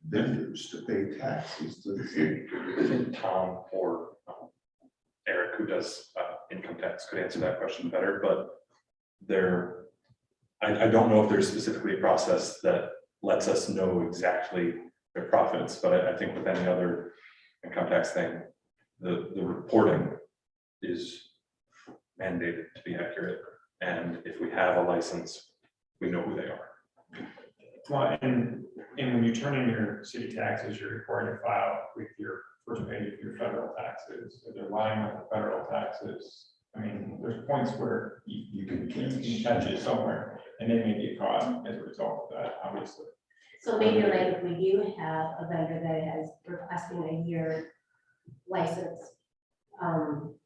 Speaker 1: vendors to pay taxes to the city?
Speaker 3: I think Tom or Eric, who does income tax, could answer that question better, but I don't know if there's specifically a process that lets us know exactly their profits, but I think with any other income tax thing, the reporting is mandated to be accurate. And if we have a license, we know who they are.
Speaker 9: Well, and when you turn in your city taxes, you're required to file with your first page of your federal taxes. If they're lying on the federal taxes, I mean, there's points where you can catch it somewhere, and they may get caught as a result of that, obviously.
Speaker 8: So maybe like if we do have a vendor that has requesting a year license,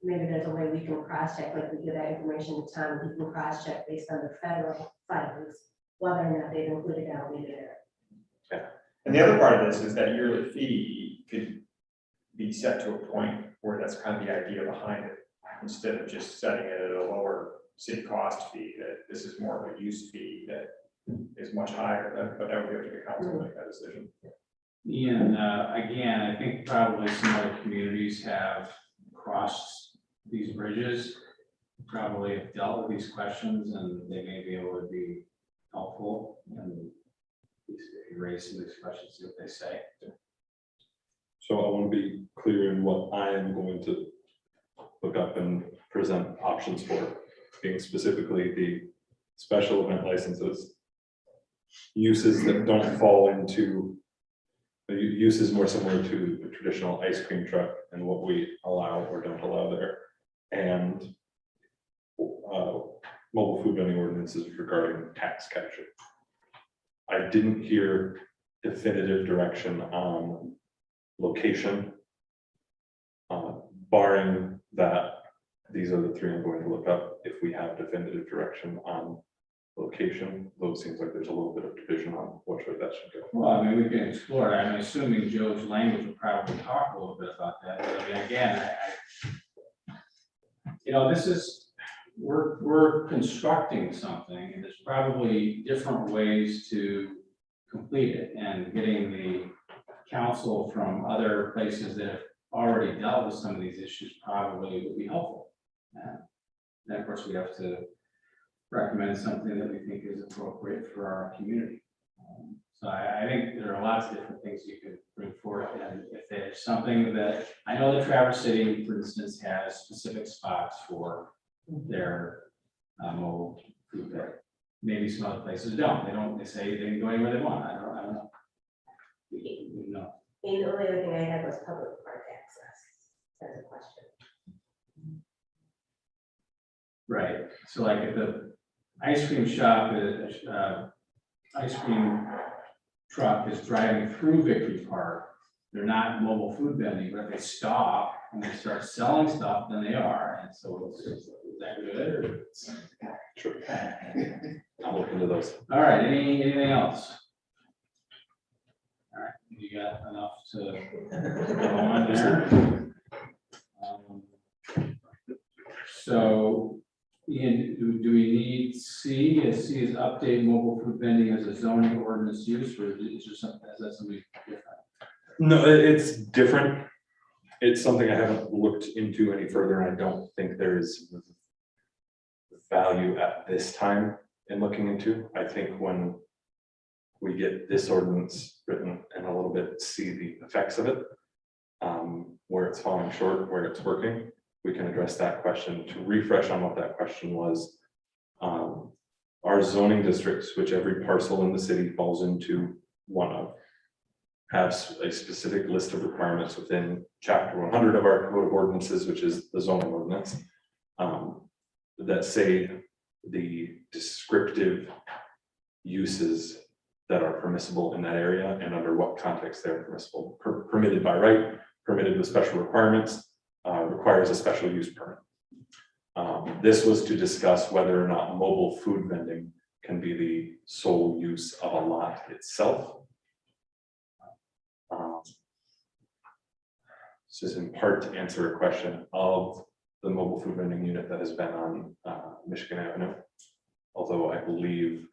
Speaker 8: maybe there's a way we can cross-check, like we give that information to Tom, we can cross-check based on the federal filings, whether or not they've included Albion there.
Speaker 9: And the other part of this is that yearly fee could be set to a point where that's kind of the idea behind it, instead of just setting it at a lower city cost fee, that this is more of a use fee that is much higher, but that would be up to the council to make that decision.
Speaker 5: Ian, again, I think probably some other communities have crossed these bridges, probably have dealt with these questions, and they may be able to be helpful and raise some of these questions, see what they say.
Speaker 3: So I want to be clear in what I am going to look up and present options for, being specifically the special event licenses, uses that don't fall into the uses more similar to the traditional ice cream truck and what we allow or don't allow there, and mobile food vending ordinances regarding tax capture. I didn't hear definitive direction on location. Barring that, these are the three I'm going to look up. If we have definitive direction on location, though it seems like there's a little bit of division on which way that should go.
Speaker 5: Well, I mean, we can explore it. I'm assuming Joe's language will probably talk a little bit about that. But I mean, again, this is, we're constructing something, and there's probably different ways to complete it, and getting the counsel from other places that have already dealt with some of these issues probably would be helpful. And of course, we have to recommend something that we think is appropriate for our community. So I think there are lots of different things you could bring forward, and if there's something that, I know that Traverse City, for instance, has specific spots for their mobile food bank. Maybe some other places don't, they say they can go anywhere they want, I don't know. No.
Speaker 8: And the only other thing I had was public park access, that's a question.
Speaker 5: Right, so like if the ice cream shop, ice cream truck is driving through Victory Park, they're not mobile food vending, but if they stop and they start selling stuff, then they are, and so is that good or?
Speaker 3: Sure. I'll look into those.
Speaker 5: All right, anything else? All right, you got enough to go on there? So, Ian, do we need C? Is C is update mobile food vending as a zoning ordinance use, or is there something, is that something different?
Speaker 3: No, it's different. It's something I haven't looked into any further, and I don't think there's value at this time in looking into. I think when we get this ordinance written and a little bit see the effects of it, where it's falling short, where it's working, we can address that question. To refresh on what that question was, our zoning districts, which every parcel in the city falls into one of, have a specific list of requirements within chapter 100 of our code of ordinances, which is the zoning ordinance, that say the descriptive uses that are permissible in that area and under what context they're permissible, permitted by right, permitted with special requirements, requires a special use permit. This was to discuss whether or not mobile food vending can be the sole use of a lot itself. This is in part to answer a question of the mobile food vending unit that has been on Michigan Avenue. Although I believe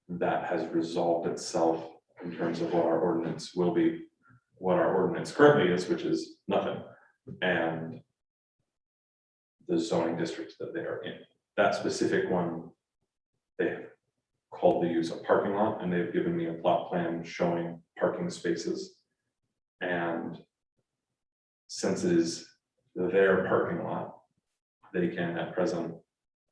Speaker 3: that has resolved itself in terms of what our ordinance will be, what our ordinance currently is, which is nothing, and the zoning districts that they are in. That specific one, they have called the use a parking lot, and they've given me a plot plan showing parking spaces. And since it is their parking lot, they can at present,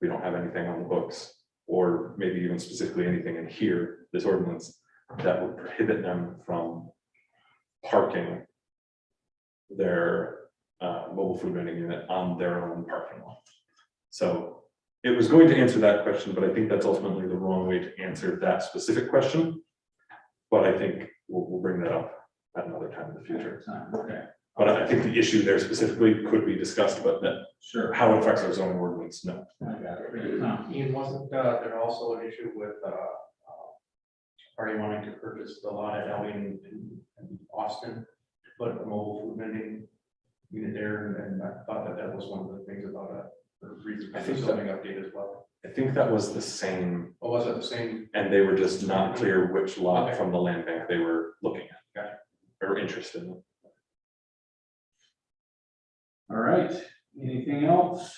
Speaker 3: we don't have anything on the books, or maybe even specifically anything in here, this ordinance, that would prohibit them from parking their mobile food vending unit on their own parking lot. So it was going to answer that question, but I think that's ultimately the wrong way to answer that specific question. But I think we'll bring that up at another time in the future.
Speaker 5: Okay,
Speaker 3: But I think the issue there specifically could be discussed, but that
Speaker 5: sure.
Speaker 3: how it affects our zoning ordinance, no.
Speaker 5: I got it.
Speaker 2: Ian, wasn't there also an issue with party wanting to purchase the lot at Albion in Austin, but a mobile food vending unit there, and I thought that was one of the things about the reason for the zoning update as well.
Speaker 3: I think that was the same,
Speaker 2: Or was it the same?
Speaker 3: and they were just not clear which lot
Speaker 2: Okay.
Speaker 3: from the land bank they were looking at.
Speaker 2: Gotcha.
Speaker 3: Or interested in.
Speaker 5: All right, anything else?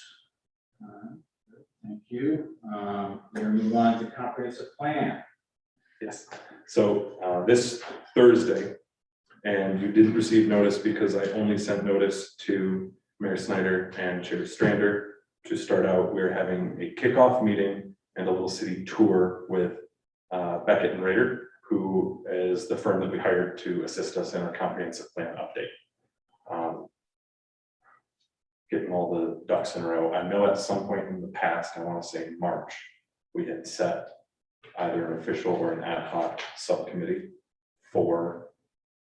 Speaker 5: Thank you. We're gonna move on to comprehensive plan.
Speaker 3: Yes, so this Thursday, and you didn't receive notice because I only sent notice to Mayor Snyder and Chair Strander. To start out, we're having a kickoff meeting and a little city tour with Beckett and Rader, who is the firm that we hired to assist us in our comprehensive plan update. Getting all the ducks in a row. I know at some point in the past, I want to say March, we had set either an official or an ad hoc subcommittee for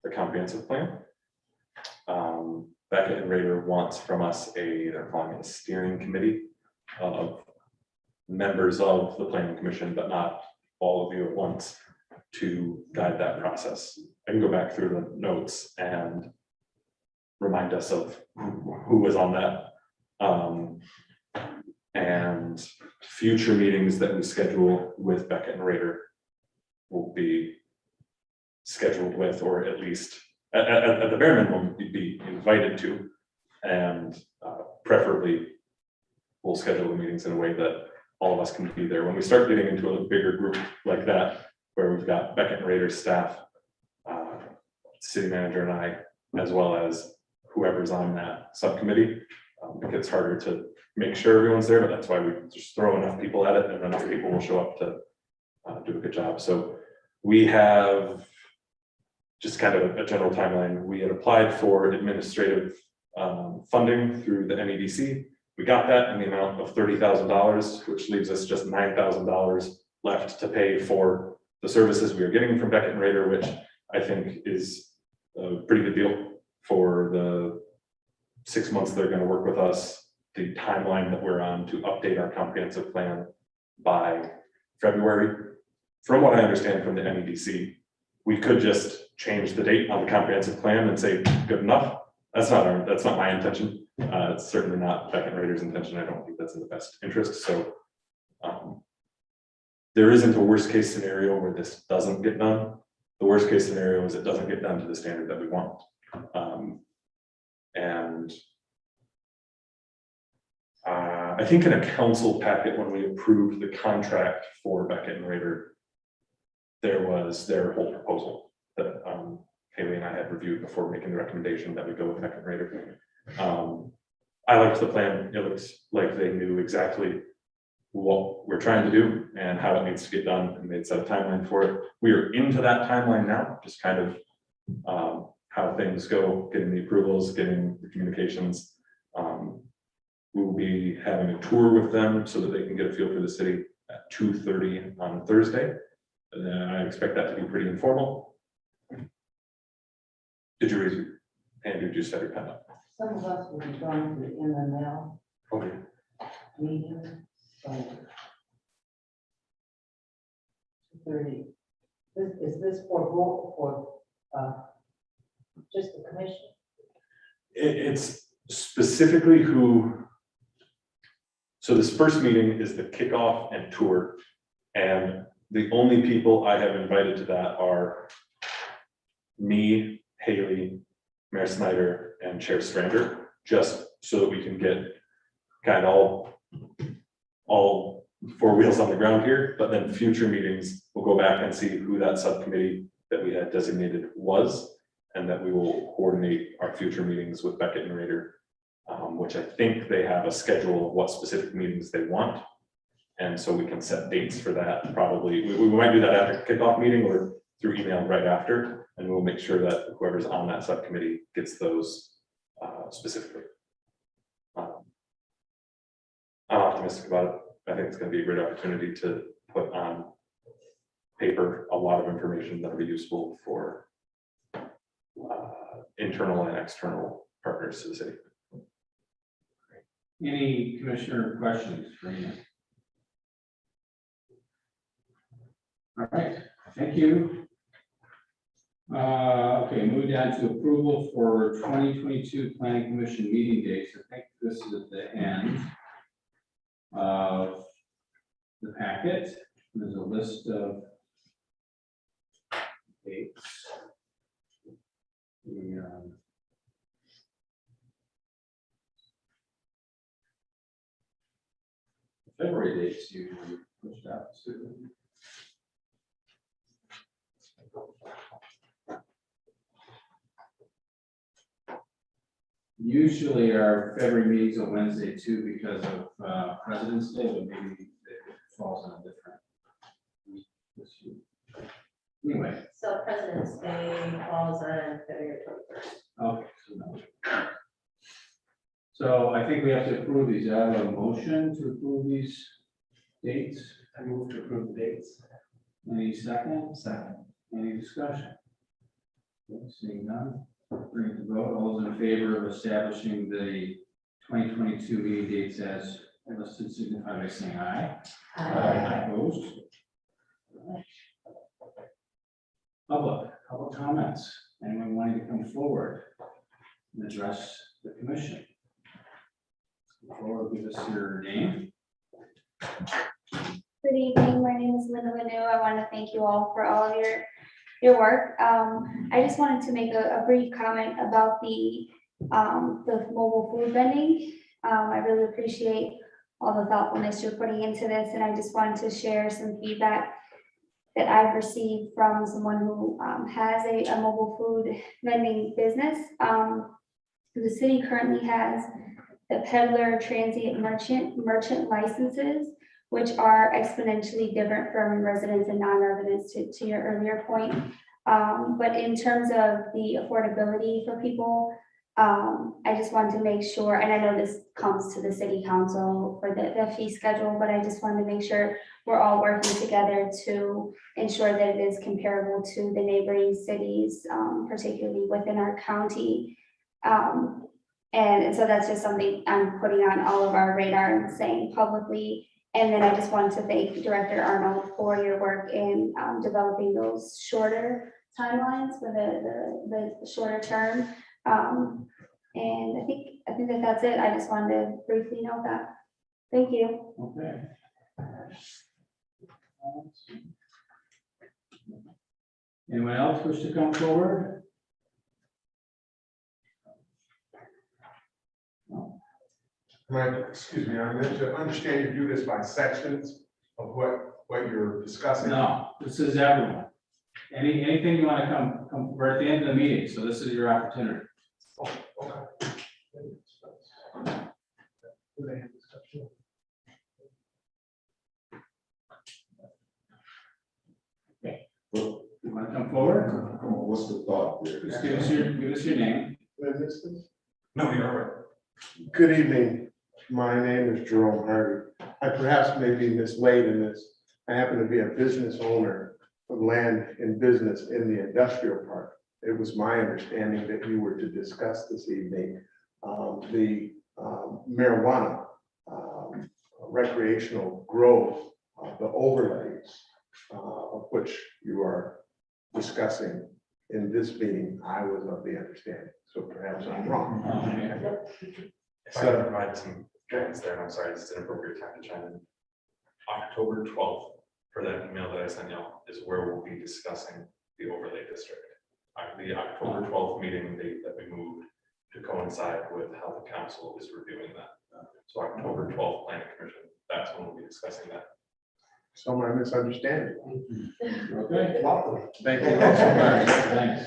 Speaker 3: the comprehensive plan. Beckett and Rader wants from us they're calling it a steering committee of members of the planning commission, but not all of you at once, to guide that process. I can go back through the notes and remind us of who was on that. And future meetings that we schedule with Beckett and Rader will be scheduled with, or at least at the bare minimum, be invited to. And preferably, we'll schedule the meetings in a way that all of us can be there. When we start getting into a bigger group like that, where we've got Beckett and Rader staff, city manager and I, as well as whoever's on that subcommittee, it gets harder to make sure everyone's there, but that's why we just throw enough people at it and enough people will show up to do a good job. So we have just kind of a general timeline. We had applied for administrative funding through the MEDC. We got that in the amount of $30,000, which leaves us just $9,000 left to pay for the services we are getting from Beckett and Rader, which I think is a pretty good deal for the 6 months they're going to work with us, the timeline that we're on to update our comprehensive plan by February. From what I understand from the MEDC, we could just change the date on the comprehensive plan and say good enough. That's not my intention. It's certainly not Beckett and Rader's intention. I don't think that's in the best interest. So there isn't a worst case scenario where this doesn't get done. The worst case scenario is it doesn't get done to the standard that we want. And I think in a council packet, when we approved the contract for Beckett and Rader, there was their whole proposal that Haley and I had reviewed before making the recommendation that we go with Beckett and Rader. I liked the plan. It looks like they knew exactly what we're trying to do and how it needs to get done, and they'd set a timeline for it. We are into that timeline now, just kind of how things go, getting the approvals, getting the communications. We will be having a tour with them so that they can get a feel for the city at 2:30 on Thursday. And then I expect that to be pretty informal. Did you raise your hand? Did you set your pen up?
Speaker 4: Some of us will be going to the MML
Speaker 3: Okay.
Speaker 4: meeting, so. 2:30. Is this for just the commission?
Speaker 3: It's specifically who. So this first meeting is the kickoff and tour, and the only people I have invited to that are me, Haley, Mayor Snyder, and Chair Stranger, just so that we can get kind of all four wheels on the ground here. But then future meetings, we'll go back and see who that subcommittee that we had designated was, and that we will coordinate our future meetings with Beckett and Rader, which I think they have a schedule of what specific meetings they want. And so we can set dates for that. Probably, we might do that after kickoff meeting or through email right after, and we'll make sure that whoever's on that subcommittee gets those specifically. I'm optimistic about it. I think it's going to be a great opportunity to put on paper a lot of information that will be useful for internal and external partners to the city.
Speaker 5: Any commissioner questions for you? All right, thank you. Okay, moving down to approval for 2022 Planning Commission meeting dates. I think this is at the end of the packet. There's a list of dates. February dates usually pushed out to. Usually our February meetings are Wednesday too because of President's Day, but maybe it falls on a different week this year. Anyway.
Speaker 8: So President's Day falls on February 21st.
Speaker 5: Okay, so no. So I think we have to approve these. I have a motion to approve these dates.
Speaker 11: I move to approve the dates.
Speaker 5: Any second?
Speaker 11: Second.
Speaker 5: Any discussion? Okay, seeing none, bring it to vote. All those in favor of establishing the 2022 meeting dates as listed signify by saying aye.
Speaker 8: Aye.
Speaker 5: Opposed? Public comments. Anyone wanting to come forward and address the commission? Or give us your name.
Speaker 12: Good evening. My name is Linda Lanu. I want to thank you all for all of your work. I just wanted to make a brief comment about the mobile food vending. I really appreciate all the thoughtfulness you're putting into this, and I just wanted to share some feedback that I've received from someone who has a mobile food vending business. The city currently has the peddler, transient merchant licenses, which are exponentially different from residents and non-residents, to your earlier point. But in terms of the affordability for people, I just wanted to make sure, and I know this comes to the city council for the fee schedule, but I just wanted to make sure we're all working together to ensure that it is comparable to the neighboring cities, particularly within our county. And so that's just something I'm putting on all of our radar and saying publicly. And then I just wanted to thank Director Arnold for your work in developing those shorter timelines for the shorter term. And I think that's it. I just wanted to briefly note that. Thank you.
Speaker 5: Okay. Anyone else wish to come forward?
Speaker 13: Excuse me, I meant to understand you do this by sections of what you're discussing.
Speaker 5: No, this is everyone. Anything you want to come, we're at the end of the meeting, so this is your opportunity.
Speaker 13: Oh, okay.
Speaker 5: You want to come forward?
Speaker 1: What's the thought there?
Speaker 5: Just give us your name.
Speaker 13: No, you're
Speaker 14: Good evening. My name is Jerome Hardy. I perhaps may be mislaid in this. I happen to be a business owner of land and business in the industrial park. It was my understanding that you were to discuss this evening the marijuana recreational growth, the overlays of which you are discussing in this meeting. I was of the understanding, so perhaps I'm wrong.
Speaker 3: If I can provide some guidance there, and I'm sorry, this is an appropriate time to chime in. October 12th, for that email that I sent y'all, is where we'll be discussing the overlay district. The October 12th meeting date that we moved to coincide with how the council is reviewing that. So October 12th planning commission, that's when we'll be discussing that.
Speaker 14: So my misunderstanding.
Speaker 5: Okay.
Speaker 14: Thank you all so much.
Speaker 5: Thanks.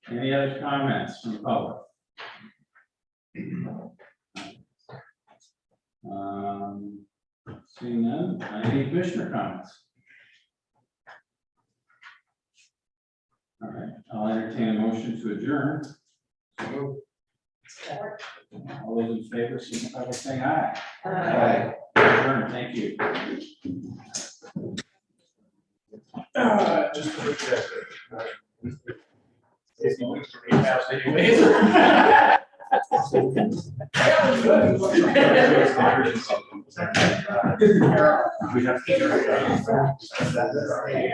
Speaker 5: Any other comments from the public? Seeing none, any commissioner comments? All right, I'll entertain a motion to adjourn. All those in favor, signify by saying aye.
Speaker 10: Aye.
Speaker 5: Adjourn, thank you.
Speaker 13: Just to check.
Speaker 3: We have to.